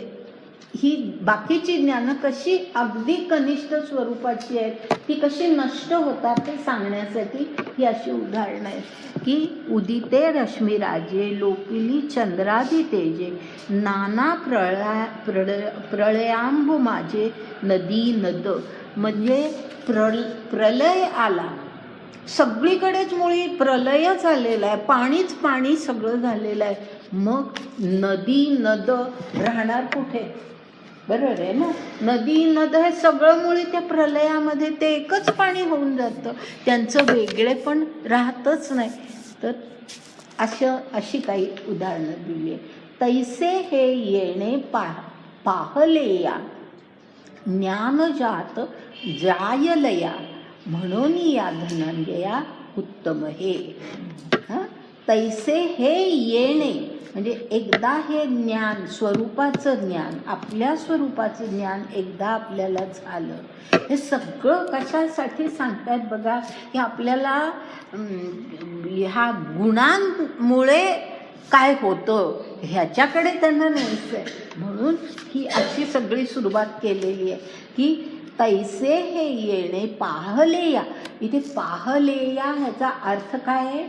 ही बाकीची ज्ञानं कशी अगदी कनिष्ठ स्वरूपाची आहेत, ती कशी नष्ट होतात ते सांगण्यासाठी ही अशी उदाहरणं आहेत की उदिते रश्मी राजे लोपिली चंद्रादि तेजे नाना प्रळयांबु माझे नदी नद. म्हणजे प्रलय आला, सगळीकडेच मुळी प्रलयच आलेला आहे, पाणीच पाणी सगळं झालेलं आहे. मग नदी नद राहणार कुठे? बरोबर आहे ना. नदी नद हे सगळं मुळी त्या प्रलयामध्ये ते एकच पाणी होऊन जातं, त्यांचं वेगळे पण राहतच नाही. तर अशी काही उदाहरणं दिली आहे. तैसे हे येणे पाहलेया ज्ञानजात जायलया म्हणून या धनंजया उत्तम हे. तैसे हे येणे म्हणजे एकदा हे ज्ञान, स्वरूपाचं ज्ञान, आपल्या स्वरूपाचं ज्ञान एकदा आपल्याला झालं. हे सगळं कशासाठी सांगतायत बघा. हे आपल्याला ह्या गुणांमुळे काय होतं ह्याच्याकडे त्यांना न्यायचं आहे. म्हणून ही अशी सगळी सुरुवात केलेली आहे की तैसे हे येणे पाहलेया. इथे पाहलेया ह्याचा अर्थ काय आहे?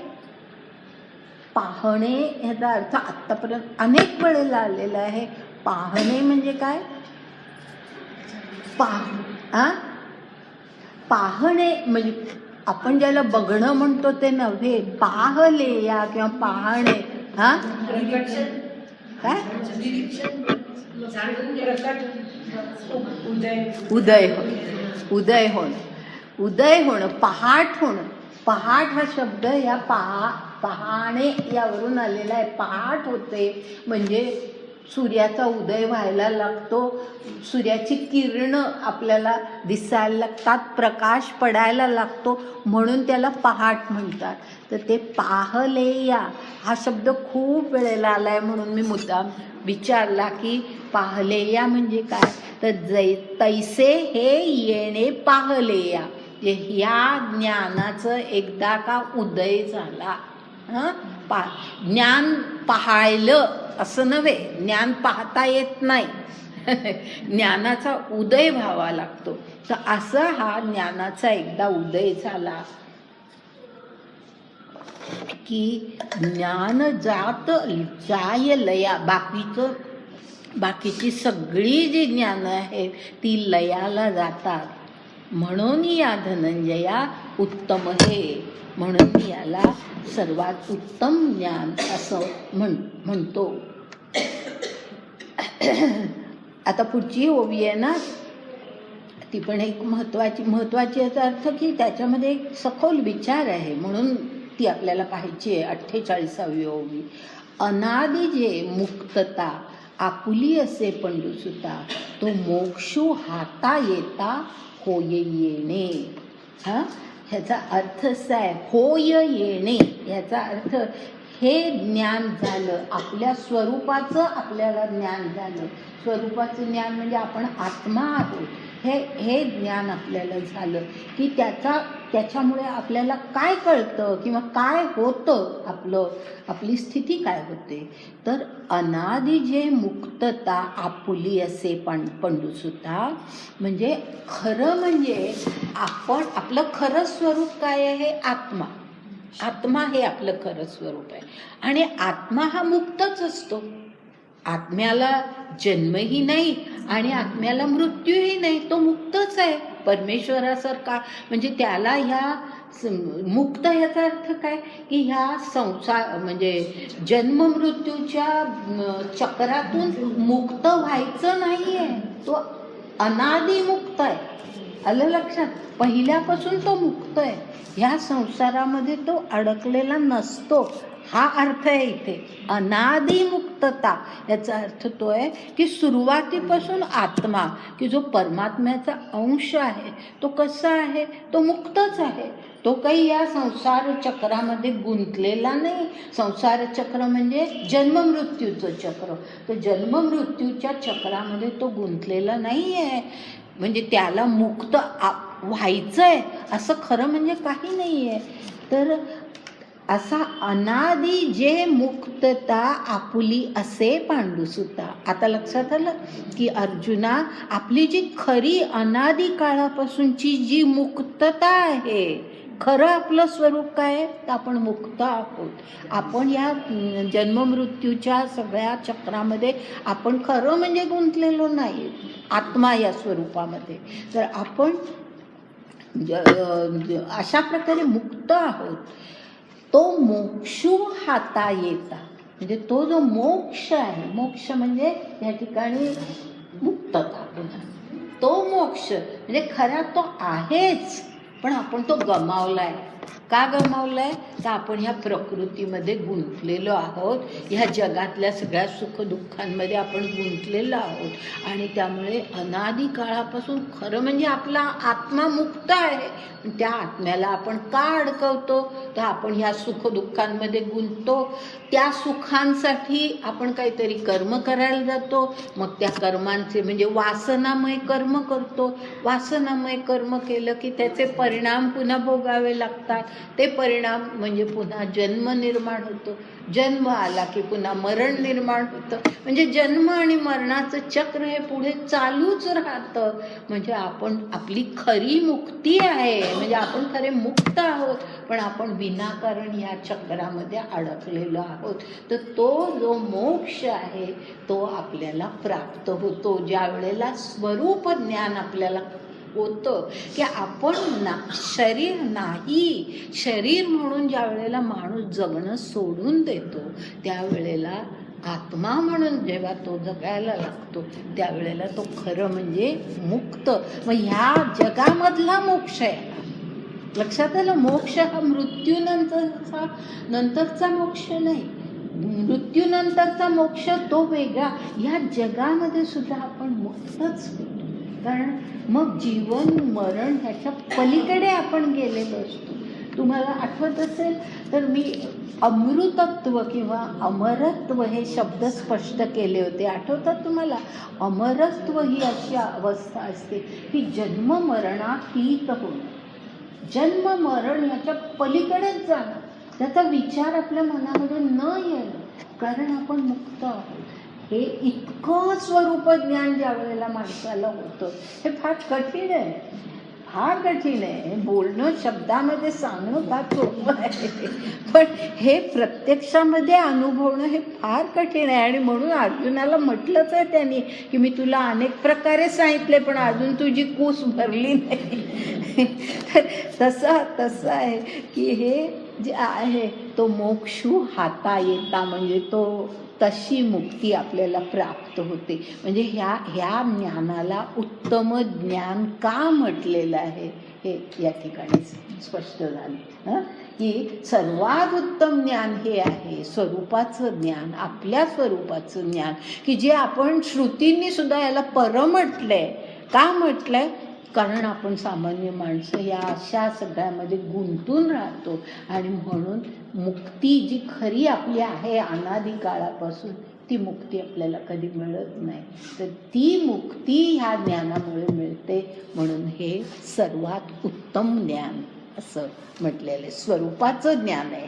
पाहणे ह्याचा अर्थ आत्तापर्यंत अनेक वेळेला आलेला आहे. पाहणे म्हणजे काय? पाहणे म्हणजे आपण ज्याला बघणं म्हणतो ते नव्हे. पाहलेया किंवा पाहणे काय? उदय होणं, पहाट होणं. पहाट हा शब्द या पहाणे यावरून आलेला आहे. पहाट होते म्हणजे सूर्याचा उदय व्हायला लागतो, सूर्याची किरणं आपल्याला दिसायला लागतात, प्रकाश पडायला लागतो, म्हणून त्याला पहाट म्हणतात. तर ते पाहलेया हा शब्द खूप वेळेला आला आहे म्हणून मी मुद्दाम विचारला की पाहलेया म्हणजे काय. तर तैसे हे येणे पाहलेया ह्या ज्ञानाचं एकदा का उदय झाला. ज्ञान पाहायलं असं नव्हे, ज्ञान पाहता येत नाही, ज्ञानाचा उदय व्हावा लागतो. तर असं हा ज्ञानाचा एकदा उदय झाला की ज्ञान जात जाय लया. बाकीची सगळी जी ज्ञानं आहेत ती लयाला जातात. म्हणून या धनंजया उत्तम हे. म्हणून मी याला सर्वात उत्तम ज्ञान असं म्हणतो. आता पुढची ओवी आहे ना, ती पण एक महत्वाची याचा अर्थ की त्याच्यामध्ये एक सखोल विचार आहे म्हणून ती आपल्याला पाहायची आहे. 48वी ओवी. अनादि जे मुक्तता आपुली असे पंडुसुता, तो मोक्षू हाता येता होय येणे. ह्याचा अर्थ असा आहे, होय येणे ह्याचा अर्थ हे ज्ञान झालं, आपल्या स्वरूपाचं आपल्याला ज्ञान झालं. स्वरूपाचं ज्ञान म्हणजे आपण आत्मा आहोत हे ज्ञान आपल्याला झालं की त्याच्यामुळे आपल्याला काय कळतं किंवा काय होतं, आपली स्थिती काय होते. तर अनादि जे मुक्तता आपुली असे पंडुसुता, म्हणजे खरं म्हणजे आपलं खरं स्वरूप काय आहे, आत्मा हे आपलं खरं स्वरूप आहे. आणि आत्मा हा मुक्तच असतो. आत्म्याला जन्मही नाही आणि आत्म्याला मृत्यूही नाही, तो मुक्तच आहे परमेश्वरासारखा. म्हणजे त्याला ह्या मुक्त ह्याचा अर्थ काय की ह्या संसार म्हणजे जन्म मृत्यूच्या चक्रातून मुक्त व्हायचं नाही आहे, तो अनादि मुक्त आहे. आलं लक्षात, पहिल्यापासून तो मुक्त आहे, ह्या संसारामध्ये तो अडकलेला नसतो. हा अर्थ आहे इथे अनादि मुक्तता. याचा अर्थ तो आहे की सुरुवातीपासून आत्मा की जो परमात्म्याचा अंश आहे तो कसा आहे, तो मुक्तच आहे. तो काही या संसार चक्रामध्ये गुंतलेला नाही. संसार चक्र म्हणजे जन्ममृत्यूचं चक्र, तर जन्ममृत्यूच्या चक्रामध्ये तो गुंतलेला नाही आहे. म्हणजे त्याला मुक्त व्हायचं आहे असं खरं म्हणजे काही नाही आहे. तर असा अनादि जे मुक्तता आपुली असे पांडुसुता. आता लक्षात आलं की अर्जुना, आपली जी खरी अनादि काळापासूनची जी मुक्तता आहे, खरं आपलं स्वरूप काय आहे, तर आपण मुक्त आहोत. आपण या जन्ममृत्यूच्या सगळ्या चक्रामध्ये आपण खरं म्हणजे गुंतलेलो नाही, आत्मा या स्वरूपामध्ये. तर आपण अशा प्रकारे मुक्त आहोत. तो मोक्षू हाता येता, म्हणजे तो जो मोक्ष आहे, मोक्ष म्हणजे या ठिकाणी मुक्तता. तो मोक्ष म्हणजे खरा तो आहेच, पण आपण तो गमावलाय. का गमावलाय, तर आपण ह्या प्रकृतीमध्ये गुंतलेलो आहोत, ह्या जगातल्या सगळ्या सुखदुःखांमध्ये आपण गुंतलेलो आहोत. आणि त्यामुळे अनादि काळापासून खरं म्हणजे आपला आत्मा मुक्त आहे, त्या आत्म्याला आपण का अडकवतो, तर आपण ह्या सुखदुःखांमध्ये गुंततो. त्या सुखांसाठी आपण काहीतरी कर्म करायला जातो, मग त्या कर्मांचे म्हणजे वासनामय कर्म करतो. वासनामय कर्म केलं की त्याचे परिणाम पुन्हा भोगावे लागतात. ते परिणाम म्हणजे पुन्हा जन्म निर्माण होतो. जन्म आला की पुन्हा मरण निर्माण होतं. म्हणजे जन्म आणि मरणाचं चक्र हे पुढे चालूच राहतं. म्हणजे आपण आपली खरी मुक्ती आहे, म्हणजे आपण खरे मुक्त आहोत, पण आपण विनाकारण या चक्रामध्ये अडकलेलो आहोत. तर तो जो मोक्ष आहे तो आपल्याला प्राप्त होतो ज्या वेळेला स्वरूप ज्ञान आपल्याला होतं की आपण शरीर नाही. शरीर म्हणून ज्या वेळेला माणूस जगणं सोडून देतो, त्यावेळेला आत्मा म्हणून जेव्हा तो जगायला लागतो, त्यावेळेला तो खरं म्हणजे मुक्त. मग ह्या जगामधला मोक्ष आहे. लक्षात आलं, मोक्ष हा नंतरचा मोक्ष नाही. मृत्यूनंतरचा मोक्ष तो वेगळा. ह्या जगामध्ये सुद्धा आपण मुक्तच होतो, कारण मग जीवन मरण ह्याच्या पलीकडे आपण गेलेलो असतो. तुम्हाला आठवत असेल तर मी अमृतत्व किंवा अमरत्व हे शब्द स्पष्ट केले होते, आठवतात तुम्हाला? अमरत्व ही अशी अवस्था असते की जन्म मरणातीत होणं, जन्म मरण याच्या पलीकडेच जाणं, त्याचा विचार आपल्या मनामध्ये न येणं, कारण आपण मुक्त आहोत. हे इतकं स्वरूप ज्ञान ज्या वेळेला माणसाला होतं, हे फार कठीण आहे, फार कठीण आहे. बोलणं शब्दामध्ये सांगणं फार सोपं आहे, पण हे प्रत्यक्षामध्ये अनुभवणं हे फार कठीण आहे. आणि म्हणून अर्जुनाला म्हटलंच आहे त्यांनी की मी तुला अनेक प्रकारे सांगितले, पण अजून तुझी कूस भरली नाही. तसं आहे की हे जे आहे तो मोक्षू हाता येता, म्हणजे तो तशी मुक्ती आपल्याला प्राप्त होते. म्हणजे ह्या ज्ञानाला उत्तम ज्ञान का म्हटलेलं आहे हे या ठिकाणी स्पष्ट झालं की सर्वात उत्तम ज्ञान हे आहे स्वरूपाचं ज्ञान, आपल्या स्वरूपाचं ज्ञान, की जे आपण श्रुतींनी सुद्धा याला पर म्हटलंय. का म्हटलंय? कारण आपण सामान्य माणसं या अशा सगळ्यामध्ये गुंतून राहतो आणि म्हणून मुक्ती जी खरी आपली आहे अनादी काळापासून ती मुक्ती आपल्याला कधी मिळत नाही. तर ती मुक्ती ह्या ज्ञानामुळे मिळते. म्हणून हे सर्वात उत्तम ज्ञान असं म्हटलेलं आहे, स्वरूपाचं ज्ञान आहे.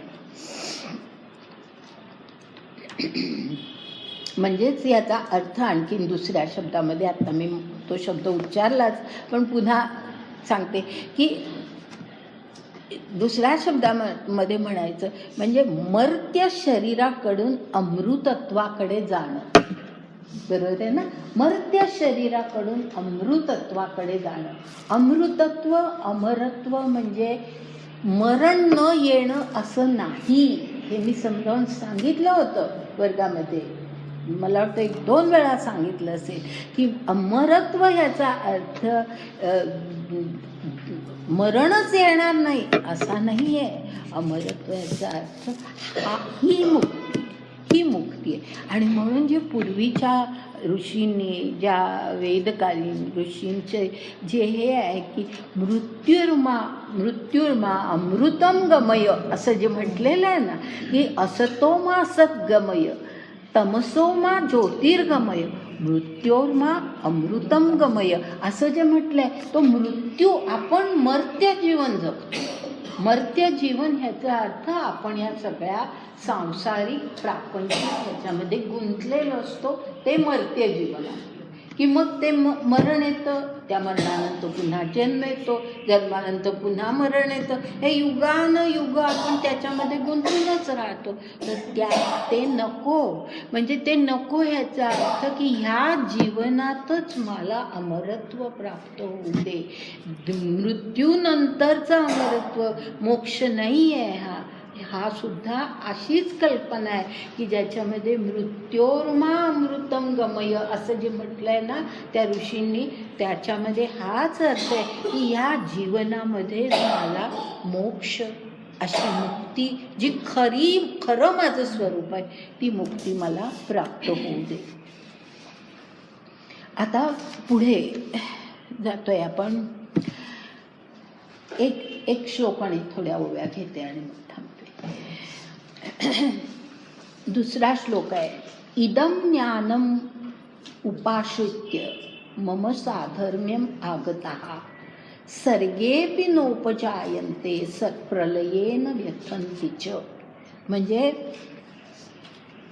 म्हणजेच याचा अर्थ आणखीन दुसऱ्या शब्दामध्ये, आता मी तो शब्द उच्चारलाच पण पुन्हा सांगते की दुसऱ्या शब्दामध्ये म्हणायचं म्हणजे मर्त्य शरीराकडून अमृतत्वाकडे जाणं. बरोबर आहे ना? मर्त्य शरीराकडून अमृतत्वाकडे जाणं. अमृतत्व, अमरत्व म्हणजे मरण न येणं असं नाही. हे मी समजावून सांगितलं होतं वर्गामध्ये, मला वाटतं 1-2 वेळा सांगितलं असेल की अमरत्व ह्याचा अर्थ मरणच येणार नाही असा नाही आहे. अमरत्व याचा अर्थ ही मुक्ती आहे. आणि म्हणून जे पूर्वीच्या ऋषींनी, ज्या वेदकालीन ऋषींचे जे हे आहे की मृत्युर्मा अमृतम गमय असं जे म्हटलेलं आहे ना, की असतोमा सद्गमय तमसोमा ज्योतिर्गमय मृत्योर्मा अमृतम गमय असं जे म्हटलंय, तो मृत्यू आपण मर्त्य जीवन जगतो. मर्त्य जीवन ह्याचा अर्थ आपण या सगळ्या सांसारिक प्रापंचिक ह्याच्यामध्ये गुंतलेलो असतो, ते मर्त्य जीवन आहे. की मग ते मरण येतं, त्या मरणानंतर पुन्हा जन्म येतो, जन्मानंतर पुन्हा मरण येतं, हे युगानुयुग आपण त्याच्यामध्ये गुंतूनच राहतो. तर ते नको. म्हणजे ते नको ह्याचा अर्थ की ह्या जीवनातच मला अमरत्व प्राप्त होऊ दे. मृत्यूनंतरचं अमरत्व मोक्ष नाही आहे हा सुद्धा अशीच कल्पना आहे की ज्याच्यामध्ये मृत्योर्मा अमृतम गमय असं जे म्हटलं आहे ना त्या ऋषींनी, त्याच्यामध्ये हाच अर्थ आहे की या जीवनामध्ये मला मोक्ष, अशी मुक्ती जी खरं माझं स्वरूप आहे, ती मुक्ती मला प्राप्त होऊ दे. आता पुढे जातोय आपण. एक श्लोक आणि थोड्या ओव्या घेते आणि मग थांबते. दुसरा श्लोक आहे, इदं ज्ञानम उपाश्रित्य मम साधर्म्यम आगतः सर्गेपि नोपजायन्ते सत्प्रलयेन व्यथन्ति च. म्हणजे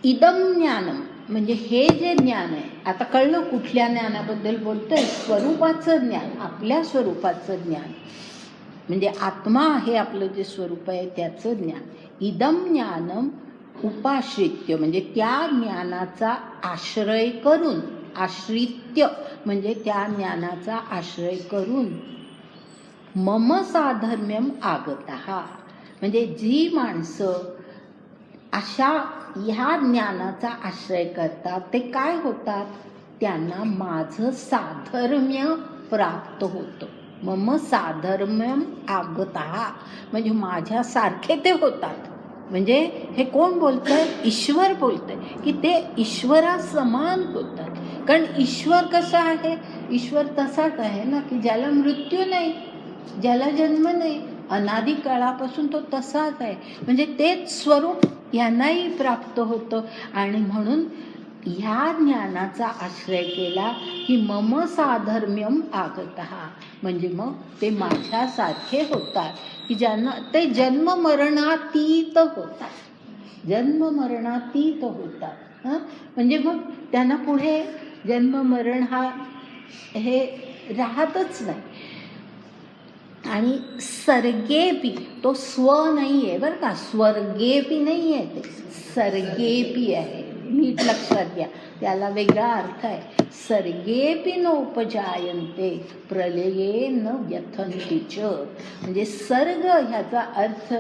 इदं ज्ञानम म्हणजे हे जे ज्ञान आहे, आता कळलं कुठल्या ज्ञानाबद्दल बोलतोय? स्वरूपाचं ज्ञान, आपल्या स्वरूपाचं ज्ञान, म्हणजे आत्मा आहे आपलं जे स्वरूप आहे त्याचं ज्ञान. इदं ज्ञानम उपाश्रित्य म्हणजे त्या ज्ञानाचा आश्रय करून, आश्रित्य म्हणजे त्या ज्ञानाचा आश्रय करून, मम साधर्म्यम आगतः म्हणजे जी माणसं अशा ह्या ज्ञानाचा आश्रय करतात ते काय होतात? त्यांना माझं साधर्म्य प्राप्त होतं. मम साधर्म्यम आगतः म्हणजे माझ्यासारखे ते होतात. म्हणजे हे कोण बोलतंय? ईश्वर बोलतंय की ते ईश्वरासमान होतात. कारण ईश्वर कसा आहे? ईश्वर तसाच आहे ना की ज्याला मृत्यू नाही, ज्याला जन्म नाही, अनादी काळापासून तो तसाच आहे. म्हणजे तेच स्वरूप यांनाही प्राप्त होतं. आणि म्हणून ह्या ज्ञानाचा आश्रय केला की मम साधर्म्यम आगतः म्हणजे मग ते माझ्यासारखे होतात की ज्यांना ते जन्ममरणातीत होतात, जन्ममरणातीत होतात. म्हणजे मग त्यांना पुढे जन्ममरण हे राहतच नाही. आणि सर्गेपी, तो स्व नाही आहे बरं का, स्वर्गेपी नाही आहे, ते सर्गेपी आहे. नीट लक्षात घ्या, त्याला वेगळा अर्थ आहे. सर्गेपी नोपजायन्ते प्रलये न व्यथन्ति च म्हणजे सर्ग ह्याचा अर्थ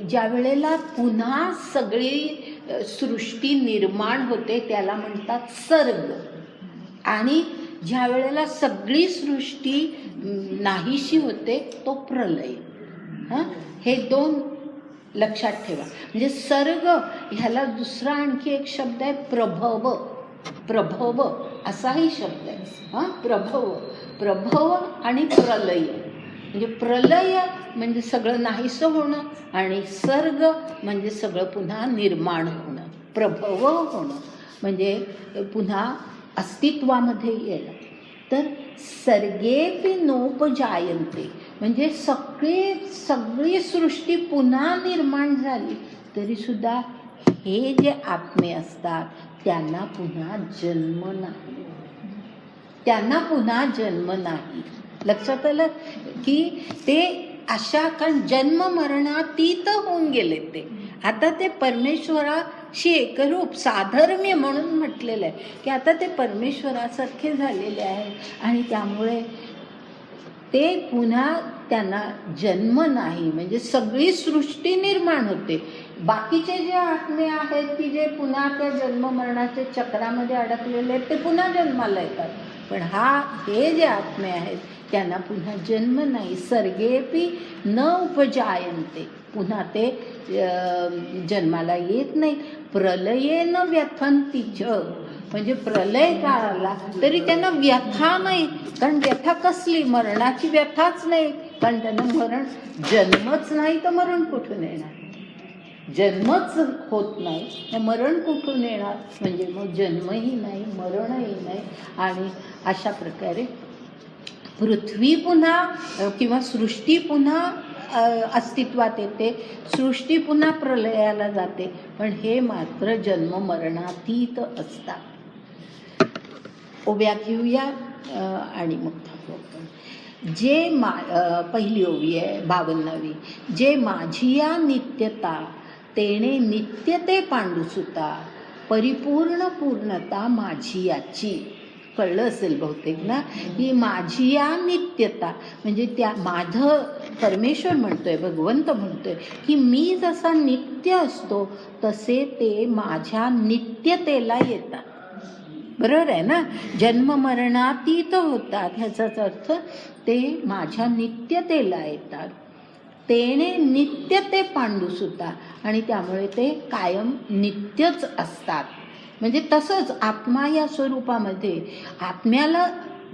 ज्या वेळेला पुन्हा सगळी सृष्टी निर्माण होते त्याला म्हणतात सर्ग. आणि ज्या वेळेला सगळी सृष्टी नाहीशी होते तो प्रलय. हां, हे 2 लक्षात ठेवा. म्हणजे सर्ग ह्याला दुसरा आणखी एक शब्द आहे प्रभव. प्रभव असाही शब्द आहे. हां, प्रभव आणि प्रलय. म्हणजे प्रलय म्हणजे सगळं नाहीसं होणं आणि सर्ग म्हणजे सगळं पुन्हा निर्माण होणं. प्रभव होणं म्हणजे पुन्हा अस्तित्वामध्ये येणं. तर सर्गेपि नोपजायन्ते म्हणजे सगळी सृष्टी पुन्हा निर्माण झाली तरीसुद्धा हे जे आत्मे असतात त्यांना पुन्हा जन्म नाही. त्यांना पुन्हा जन्म नाही. लक्षात आलं की ते अशा, कारण जन्म मरणातीत होऊन गेले ते. आता ते परमेश्वराशी एकरूप साधर्म्य म्हणून म्हटलेलं आहे की आता ते परमेश्वरासारखे झालेले आहे आणि त्यामुळे ते पुन्हा त्यांना जन्म नाही. म्हणजे सगळी सृष्टी निर्माण होते. बाकीचे जे आत्मे आहेत की जे पुन्हा त्या जन्म मरणाच्या चक्रामध्ये अडकलेले आहेत ते पुन्हा जन्माला येतात. पण हे जे आत्मे आहेत त्यांना पुन्हा जन्म नाही. सर्गेपि न उपजायन्ते पुन्हा ते जन्माला येत नाही. प्रलयेन व्यथन्ति च म्हणजे प्रलय काळाला तरी त्यांना व्यथा नाही. कारण व्यथा कसली? मरणाची व्यथाच नाही. कारण त्यांना जन्मच नाही तर मरण कुठून येणार? जन्मच होत नाही तर मरण कुठून येणार? म्हणजे मग जन्मही नाही, मरणही नाही. आणि अशा प्रकारे पृथ्वी पुन्हा किंवा सृष्टी पुन्हा अस्तित्वात येते, सृष्टी पुन्हा प्रलयाला जाते. पण हे मात्र जन्म मरणातीत असतात. ओव्या घेऊया आणि मग थांबू आपण. पहिली ओवी आहे 52वी. जे माझिया नित्यता तेणे नित्यते पांडुसुता परिपूर्ण पूर्णता माझियाची. कळलं असेल बहुतेक ना, ही माझिया नित्यता म्हणजे त्या माझं परमेश्वर म्हणतोय, भगवंत म्हणतोय की मी जसा नित्य असतो तसे ते माझ्या नित्यतेला येतात. बरोबर आहे ना? जन्म मरणातीत होतात ह्याचाच अर्थ ते माझ्या नित्यतेला येतात. तेने नित्य ते पांडुसुता आणि त्यामुळे ते कायम नित्यच असतात. म्हणजे तसंच आत्मा या स्वरूपामध्ये आत्म्याला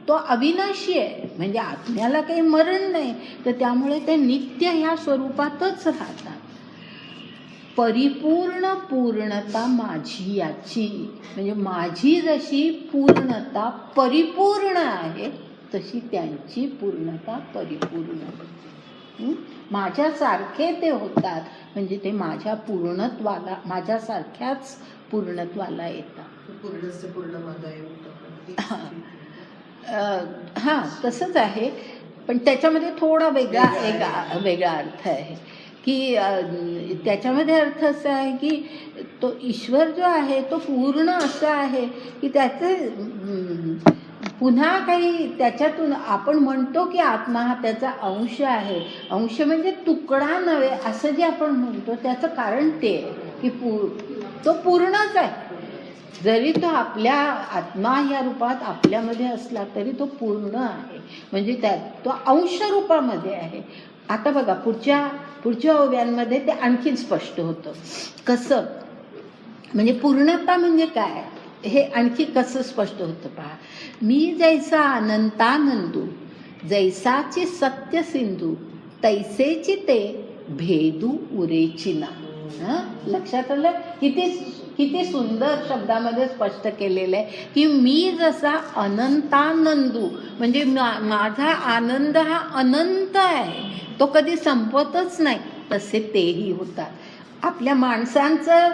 तो अविनाशी आहे. म्हणजे आत्म्याला काही मरण नाही तर त्यामुळे ते नित्य ह्या स्वरूपातच राहतात. परिपूर्ण पूर्णता माझी याची म्हणजे माझी जशी पूर्णता परिपूर्ण आहे तशी त्यांची पूर्णता परिपूर्ण आहे. माझ्यासारखे ते होतात म्हणजे ते माझ्या पूर्णत्वाला, माझ्यासारख्याच पूर्णत्वाला येतात. हां तसंच आहे. पण त्याच्यामध्ये थोडा वेगळा अर्थ आहे की त्याच्यामध्ये अर्थ असा आहे की तो ईश्वर जो आहे तो पूर्ण असा आहे की त्याचे पुन्हा काही त्याच्यातून आपण म्हणतो की आत्मा हा त्याचा अंश आहे. अंश म्हणजे तुकडा नव्हे असं जे आपण म्हणतो त्याचं कारण ते की तो पूर्णच आहे. जरी तो आपल्या आत्मा या रूपात आपल्यामध्ये असला तरी तो पूर्ण आहे. म्हणजे तो अंश रूपामध्ये आहे. आता बघा पुढच्या ओव्यांमध्ये ते आणखीन स्पष्ट होतं. कसं म्हणजे पूर्णता म्हणजे काय हे आणखी कसं स्पष्ट होतं पहा. मी जैसा अनंतानंदू जैसाची सत्य सिंधू तैसेची ते भेदू उरेची ना. लक्षात आलं? किती सुंदर शब्दामध्ये स्पष्ट केलेलं आहे की मी जसा अनंतानंदू म्हणजे माझा आनंद हा अनंत आहे, तो कधी संपतच नाही, तसे तेही होतात. आपल्या माणसांचं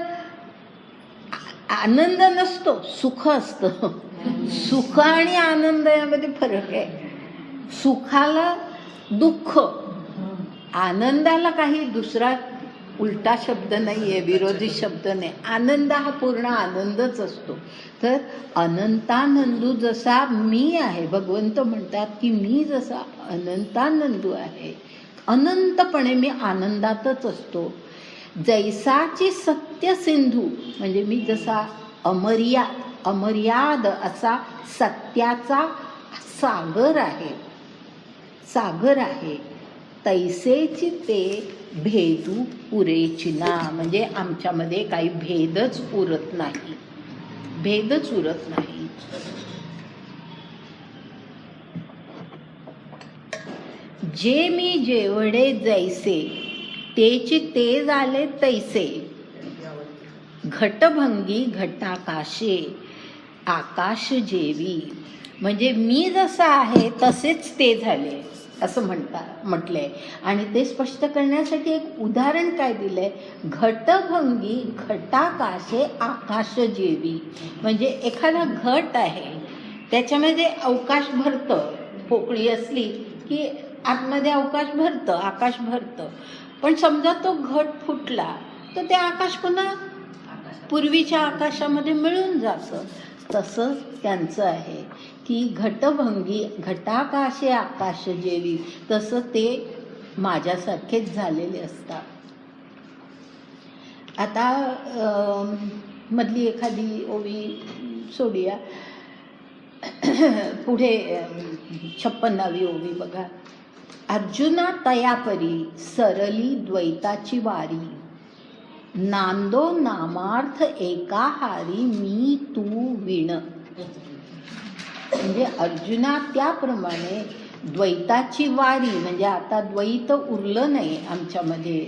आनंद नसतो, सुख असतं. सुख आणि आनंद यामध्ये फरक आहे. सुखाला दुःख, आनंदाला काही दुसरा उलटा शब्द नाही आहे, विरोधी शब्द नाही. आनंद हा पूर्ण आनंदच असतो. तर अनंतानंदू जसा मी आहे, भगवंत म्हणतात की मी जसा अनंतानंदू आहे, अनंतपणे मी आनंदातच असतो. जैसाची सत्य सिंधू म्हणजे मी जसा अमर्याद असा सत्याचा सागर आहे. तैसेची ते भेदू पुरेची ना, म्हणजे आमच्यामध्ये काही भेदच उरत नाही, भेदच उरत नाही. जे मी जेवढे जैसे तेची ते झाले तैसे, घटभंगी घटाकाशे आकाश जेवी, म्हणजे मी जसा आहे तसेच ते झाले असं म्हटलंय. आणि ते स्पष्ट करण्यासाठी एक उदाहरण काय दिलंय, घटभंगी घटाकाशे आकाश जेवी, म्हणजे एखादा घट आहे त्याच्यामध्ये अवकाश भरतं, पोकळी असली की आतमध्ये अवकाश भरतं, आकाश भरतं. पण समजा तो घट फुटला तर ते आकाश पुन्हा पूर्वीच्या आकाशामध्ये मिळून जातं. तसं त्यांचं आहे की घटभंगी घटाकाशे आकाश जेवी, तसं ते माझ्यासारखेच झालेले असतात. आता मधली एखादी ओवी सोडूया, पुढे 56वी ओवी बघा. अर्जुना तयापरी सरली द्वैताची वारी, नांदो नामार्थ एकाहारी मी तू विण, म्हणजे अर्जुना त्याप्रमाणे द्वैताची वारी, म्हणजे आता द्वैत उरलं नाही आमच्यामध्ये.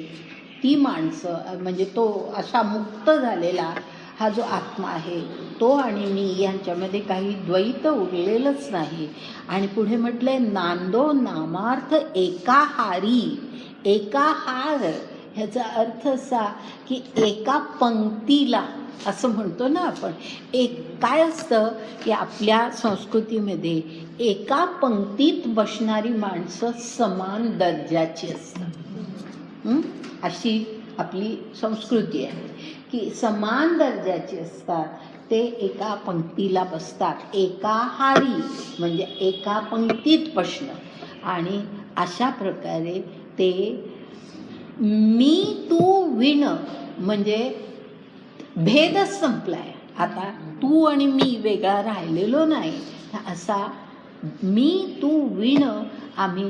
ती माणसं म्हणजे तो असा मुक्त झालेला हा जो आत्मा आहे तो आणि मी यांच्यामध्ये काही द्वैत उरलेलंच नाही. आणि पुढे म्हटलंय नांदो नामार्थ एकाहारी, एकाहार ह्याचा अर्थ असा की एका पंक्तीला, असं म्हणतो ना आपण. काय असतं की आपल्या संस्कृतीमध्ये एका पंक्तीत बसणारी माणसं समान दर्जाची असतात. अशी आपली संस्कृती आहे की समान दर्जाची असतात, ते एका पंक्तीला बसतात. एकाहारी म्हणजे एका पंक्तीत बसणं. आणि अशा प्रकारे ते मी तू विण, म्हणजे भेदच संपलाय. आता तू आणि मी वेगळा राहिलेलो नाही. असा मी तू विण आम्ही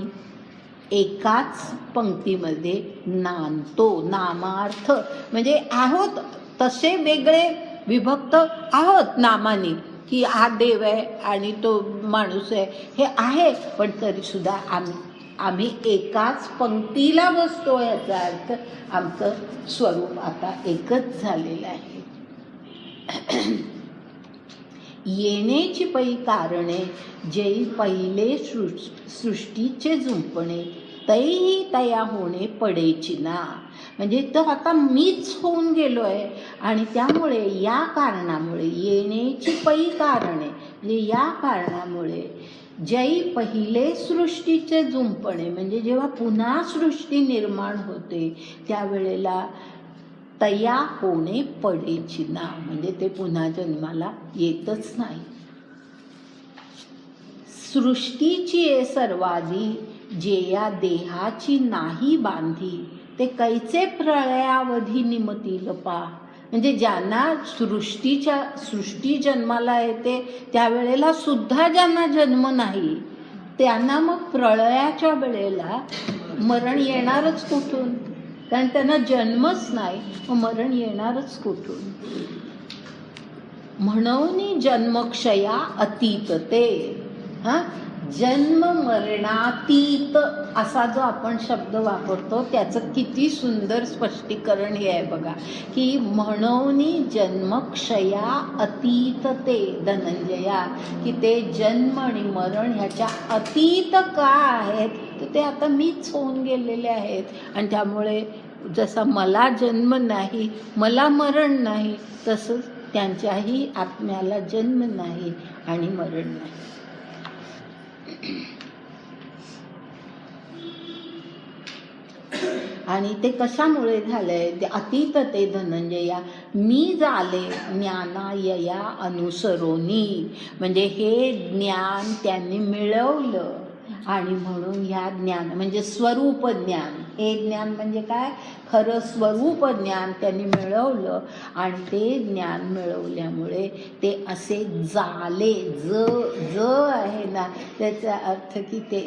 एकाच पंक्तीमध्ये नांदतो. नामार्थ म्हणजे आहोत तसे वेगळे विभक्त आहोत नामाने, की हा देव आहे आणि तो माणूस आहे हे आहे, पण तरीसुद्धा आम्ही एकाच पंक्तीला बसतो. याचा अर्थ आमचं स्वरूप आता एकच झालेलं आहे. येण्याची पै कारणे जे पहिले सृष्टीचे जुंपणे, तैही तया होणे पडेची ना, म्हणजे तर आता मीच होऊन गेलो आहे. आणि त्यामुळे या कारणामुळे येण्याची पै कारणे म्हणजे या कारणामुळे जै पहिले सृष्टीचे जुंपणे, म्हणजे जेव्हा पुन्हा सृष्टी निर्माण होते त्यावेळेला तया होणे पडेची ना, म्हणजे ते पुन्हा जन्माला येतच नाही. सृष्टीची ये सर्वादी जे या देहाची नाही बांधी, ते कैचे प्रळयावधी निमतील पा, म्हणजे ज्यांना सृष्टी जन्माला येते त्यावेळेला सुद्धा ज्यांना जन्म नाही त्यांना मग प्रळयाच्या वेळेला मरण येणारच कुठून, कारण त्यांना जन्मच नाही, मग मरण येणारच कुठून. म्हणून जन्मक्षया अतीत ते, जन्म मरणातीत असा जो आपण शब्द वापरतो त्याचं किती सुंदर स्पष्टीकरण हे आहे बघा, की म्हणून जन्मक्षया अतीत ते धनंजया, की ते जन्म आणि मरण ह्याच्या अतीत का आहेत, तर ते आता मीच होऊन गेलेले आहेत. आणि त्यामुळे जसा मला जन्म नाही, मला मरण नाही, तसंच त्यांच्याही आत्म्याला जन्म नाही आणि मरण नाही. आणि ते कशामुळे झालंय, ते अतीत ते धनंजया मी झाले ज्ञानायया अनुसरोनी, म्हणजे हे ज्ञान त्यांनी मिळवलं. आणि म्हणून ह्या ज्ञान म्हणजे स्वरूप ज्ञान, हे ज्ञान म्हणजे काय, खरं स्वरूप ज्ञान त्यांनी मिळवलं. आणि ते ज्ञान मिळवल्यामुळे ते असे झाले, ज आहे ना त्याचा अर्थ की ते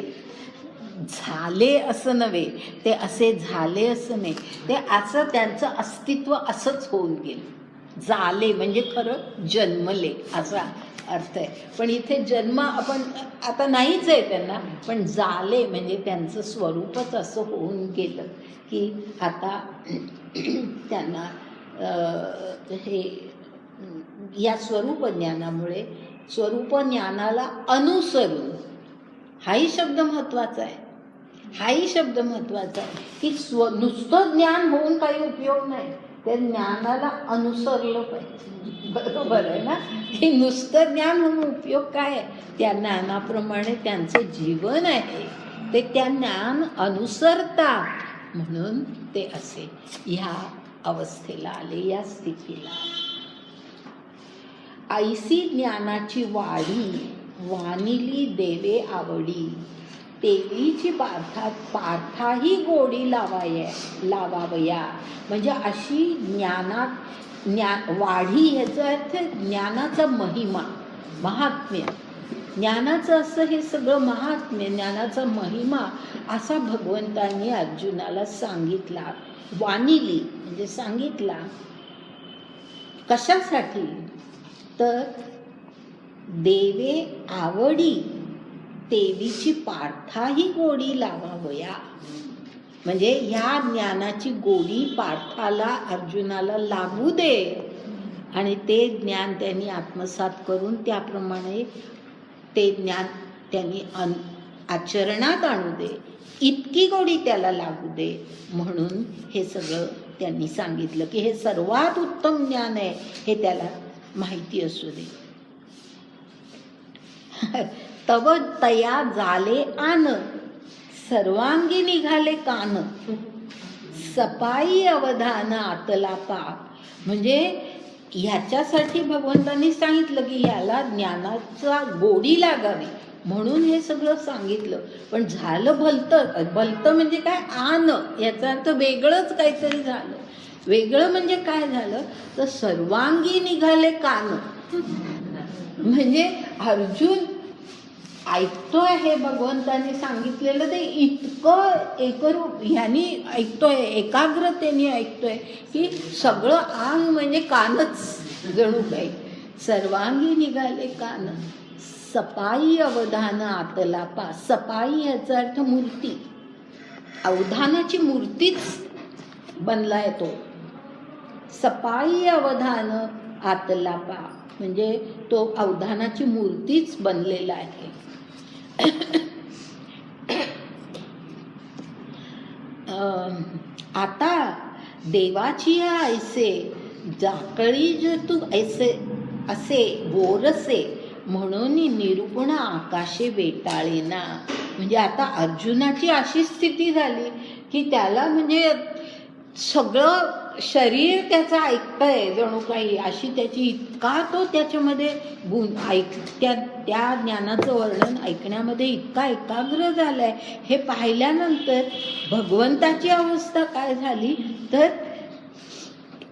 झाले असं नव्हे, ते असे झाले असं नाही, ते असं त्यांचं अस्तित्व असंच होऊन गेलं. झाले म्हणजे खरं जन्मले असा अर्थ आहे. पण इथे जन्म आपण आता नाहीच आहे त्यांना, पण झाले म्हणजे त्यांचं स्वरूपच असं होऊन गेलं की आता त्यांना हे या स्वरूप ज्ञानामुळे, स्वरूप ज्ञानाला अनुसरून, हाही शब्द महत्त्वाचा आहे, हाही शब्द महत्त्वाचा आहे की नुसतं ज्ञान होऊन काही उपयोग नाही, त्या ज्ञानाला अनुसरलं पाहिजे. बरोबर आहे ना, की नुसतं ज्ञान होऊन उपयोग काय आहे? त्या ज्ञानाप्रमाणे त्यांचं जीवन आहे, ते त्या ज्ञान अनुसरतात म्हणून ते असे ह्या अवस्थेला आले, या स्थितीला. ऐसी ज्ञानाची वाढी वानिली देवे आवडी, तेवीची पार्थाही गोडी लावावया. म्हणजे अशी वाढी, ह्याचा अर्थ ज्ञानाचा महिमा, महात्म्य, ज्ञानाचं असं हे सगळं महात्म्य, ज्ञानाचा महिमा असा भगवंतांनी अर्जुनाला सांगितला. वानिली म्हणजे सांगितला. कशासाठी? तर देवे आवडी तेवीची पार्थाही गोडी लावावया. म्हणजे ह्या ज्ञानाची गोडी पार्थाला, अर्जुनाला लागू दे आणि ते ज्ञान त्यांनी आत्मसात करून त्याप्रमाणे ते ज्ञान त्यांनी आचरणात आणू दे, इतकी गोडी त्याला लागू दे म्हणून हे सगळं त्यांनी सांगितलं की हे सर्वात उत्तम ज्ञान आहे, हे त्याला माहिती असू दे. तव तया झाले आन, सर्वांगी निघाले कान, सपाई अवधान आतला पाप. म्हणजे ह्याच्यासाठी भगवंतांनी सांगितलं की ह्याला ज्ञानाचा गोडी लागावी म्हणून हे सगळं सांगितलं. पण झालं भलतं म्हणजे काय? आन, याचा अर्थ वेगळंच काहीतरी झालं. वेगळं म्हणजे काय झालं? तर सर्वांगी निघाले कान. म्हणजे अर्जुन ऐकतोय हे भगवंतांनी सांगितलेलं, ते इतकं एकरूप ह्यानी ऐकतोय, एकाग्रतेने ऐकतोय की सगळं अंग म्हणजे कानच जणू काही. सर्वांगी निघाले कान, सपाई अवधान आतला पा. सपाई ह्याचा अर्थ मूर्ती, अवधानाची मूर्तीच बनलाय तो. सपाई अवधान आतला पा म्हणजे तो अवधानाची मूर्तीच बनलेला आहे. आता देवाची ऐसे जाकळी जे तू ऐसे असे बोरसे म्हणून निरूपण आकाशे वेटाळेना. म्हणजे आता अर्जुनाची अशी स्थिती झाली की त्याला म्हणजे सगळं शरीर त्याचं ऐकतंय जणू काही, अशी त्याची इतका तो त्याच्यामध्ये त्या ज्ञानाचं वर्णन ऐकण्यामध्ये इतका एकाग्र झालाय. हे पाहिल्यानंतर भगवंताची अवस्था काय झाली? तर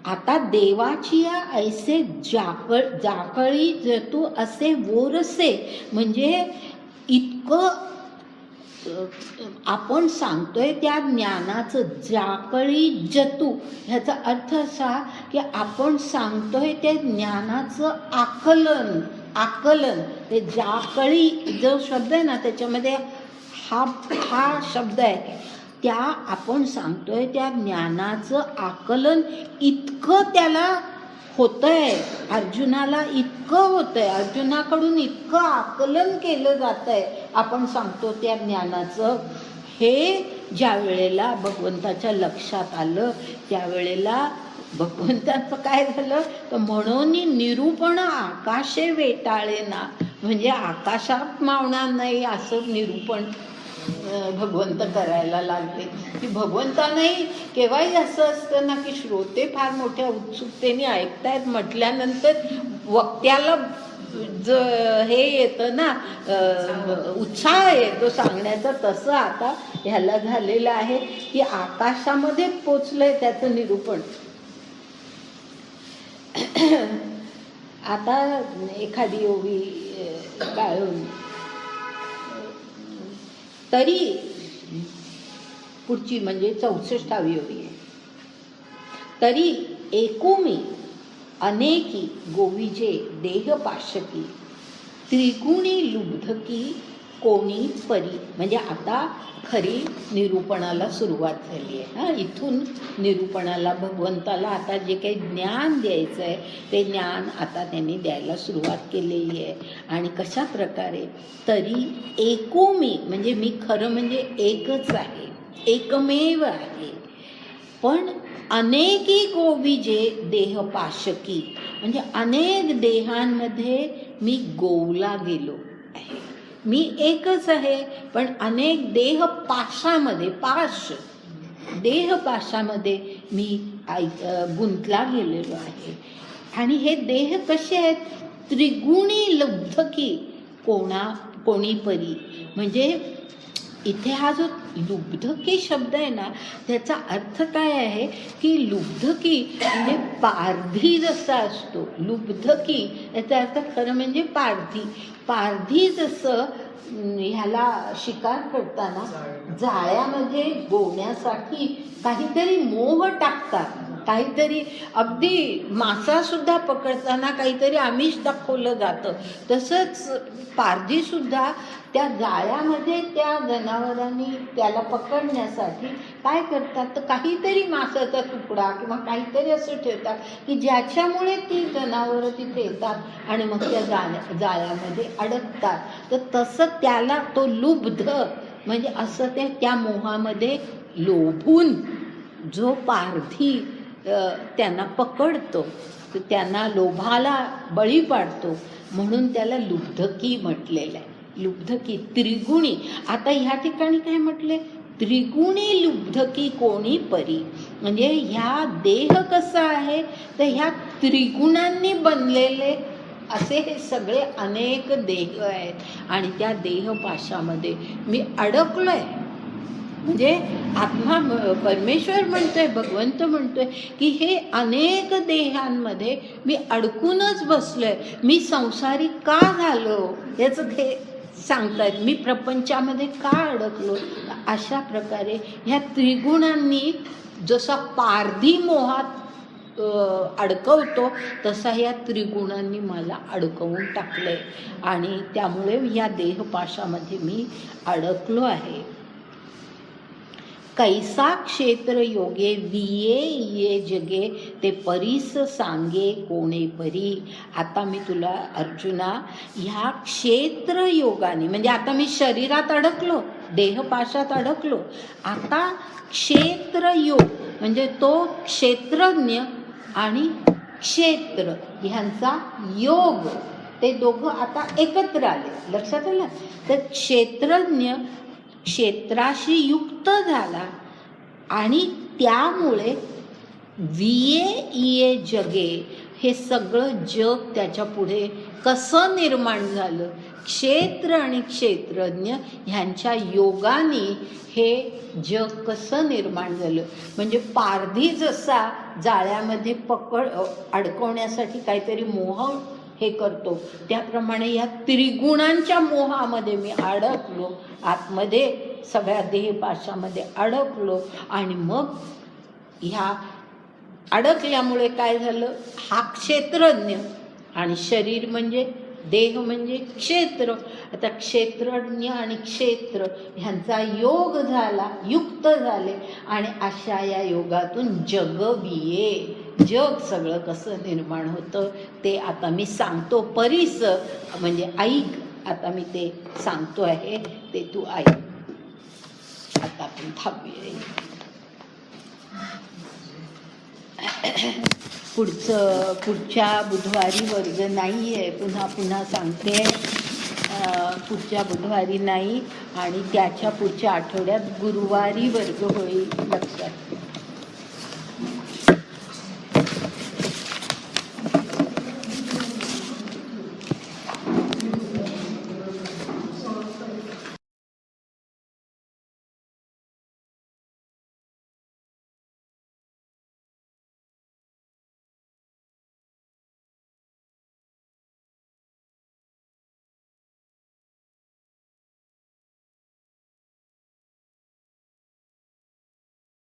आता देवाची ऐसे जाकळी जतू असे वोरसे. म्हणजे इतकं आपण सांगतोय त्या ज्ञानाचं जाकळी जतू, ह्याचा अर्थ असा की आपण सांगतोय त्या ज्ञानाचं आकलन. ते जाकळी जो शब्द आहे ना, त्याच्यामध्ये हा शब्द आहे. त्या आपण सांगतोय त्या ज्ञानाचं आकलन इतकं त्याला होतंय, अर्जुनाला इतकं होतंय, अर्जुनाकडून इतकं आकलन केलं जातंय आपण सांगतो त्या ज्ञानाचं. हे ज्या वेळेला भगवंताच्या लक्षात आलं त्यावेळेला भगवंताचं काय झालं? तर म्हणून निरूपण आकाशे वेटाळेना. म्हणजे आकाशात मावणार नाही असं निरूपण भगवंत करायला लागले. की भगवंतानंही केव्हाही असं असतं ना की श्रोते फार मोठ्या उत्सुकतेने ऐकतायत म्हटल्यानंतर वक्त्याला हे येतं ना, उत्साह येतो सांगण्याचा. तसं आता ह्याला झालेलं आहे की आकाशामध्ये पोचलंय त्याचं निरूपण. आता एखादी ओवी काढून तरी पुढची म्हणजे 64वी ओळी आहे. तरी एकुमी अनेकी गोविजे देह पाशकी त्रिगुणी लुब्धकी कोणी परी. म्हणजे आता खरी निरूपणाला सुरुवात झाली आहे. हां, इथून निरूपणाला, भगवंताला आता जे काही ज्ञान द्यायचं आहे ते ज्ञान आता त्यांनी द्यायला सुरुवात केलेली आहे. आणि कशा प्रकारे, तरी एकुमी म्हणजे मी खरं म्हणजे एकच आहे, एकमेव आहे, पण अनेकी गोविजे देह पाशकी म्हणजे अनेक देहांमध्ये मी गोवला गेलो आहे. मी एकच आहे पण अनेक देह पाशामध्ये, देह पाशामध्ये मी गुंतला गेलेलो आहे. आणि हे देह कसे आहेत, त्रिगुणी लुब्धकी कोणी परी. म्हणजे इथे हा जो लुब्धकी शब्द आहे ना, त्याचा अर्थ काय आहे की लुब्धकी म्हणजे पारधी जसा असतो, लुब्धकी याचा अर्थ खरं म्हणजे पारधी जसं ह्याला शिकार करताना जाळ्यामध्ये गोवण्यासाठी काहीतरी मोह टाकतात, काहीतरी अगदी मासासुद्धा पकडताना काहीतरी आमिष दाखवलं जातं, तसंच पारधीसुद्धा त्या जाळ्यामध्ये त्या जनावरांनी त्याला पकडण्यासाठी काय करतात, तर काहीतरी मासाचा तुकडा किंवा काहीतरी असं ठेवतात की ज्याच्यामुळे ती जनावरं तिथे येतात आणि मग त्या जाळ्यामध्ये अडकतात. तर तसं त्याला तो लुब्ध म्हणजे असं ते त्या मोहामध्ये लोभून जो पारधी त्यांना पकडतो, तर त्यांना लोभाला बळी पाडतो, म्हणून त्याला लुब्धकी म्हटलेलं आहे. लुब्धकी त्रिगुणी. आता ह्या ठिकाणी काय म्हटले, त्रिगुणी लुब्धकी कोणी परी. म्हणजे ह्या देह कसा आहे, तर ह्या त्रिगुणांनी बनलेले असे हे सगळे अनेक देह आहेत आणि त्या देहपाशामध्ये मी अडकलोय. म्हणजे आत्मा परमेश्वर म्हणतोय, भगवंत म्हणतोय की हे अनेक देहांमध्ये मी अडकूनच बसलोय. मी संसारी का झालो याचं हे सांगतायत, मी प्रपंचामध्ये का अडकलो. अशा प्रकारे ह्या त्रिगुणांनी जसा पारधी मोहात अडकवतो तसा ह्या त्रिगुणांनी मला अडकवून टाकलंय आणि त्यामुळे या देहपाशामध्ये मी अडकलो आहे. कैसा क्षेत्र योगे विये ये जगे ते परीस सांगे कोणे परी. आता मी तुला अर्जुना ह्या क्षेत्र योगाने, म्हणजे आता मी शरीरात अडकलो, देहपाशात अडकलो, आता क्षेत्र योग म्हणजे तो क्षेत्रज्ञ आणि क्षेत्र ह्यांचा योग, ते दोघं आता एकत्र आले. लक्षात आलं. तर क्षेत्रज्ञ क्षेत्राशी युक्त झाला आणि त्यामुळे विये इये जगे हे सगळं जग त्याच्या पुढे कसं निर्माण झालं. क्षेत्र आणि क्षेत्रज्ञ ह्यांच्या योगाने हे जग कसं निर्माण झालं. म्हणजे पारधी जसा जाळ्यामध्ये अडकवण्यासाठी काहीतरी मोह हे करतो, त्याप्रमाणे या त्रिगुणांच्या मोहामध्ये मी अडकलो, आतमध्ये सगळ्या देहपाशामध्ये अडकलो. आणि मग ह्या अडकल्यामुळे काय झालं, हा क्षेत्रज्ञ आणि शरीर म्हणजे देह म्हणजे क्षेत्र. आता क्षेत्रज्ञ आणि क्षेत्र ह्यांचा योग झाला, युक्त झाले आणि अशा या योगातून जगविये, जग सगळं कसं निर्माण होतं ते आता मी सांगतो. परीस म्हणजे ऐक, आता मी ते सांगतो आहे ते तू ऐक. आता आपण थांबूया. पुढच्या बुधवारी वर्ग नाही आहे, पुन्हा सांगते. पुढच्या बुधवारी नाही आणि त्याच्या पुढच्या आठवड्यात गुरुवारी वर्ग होईल, लक्षात.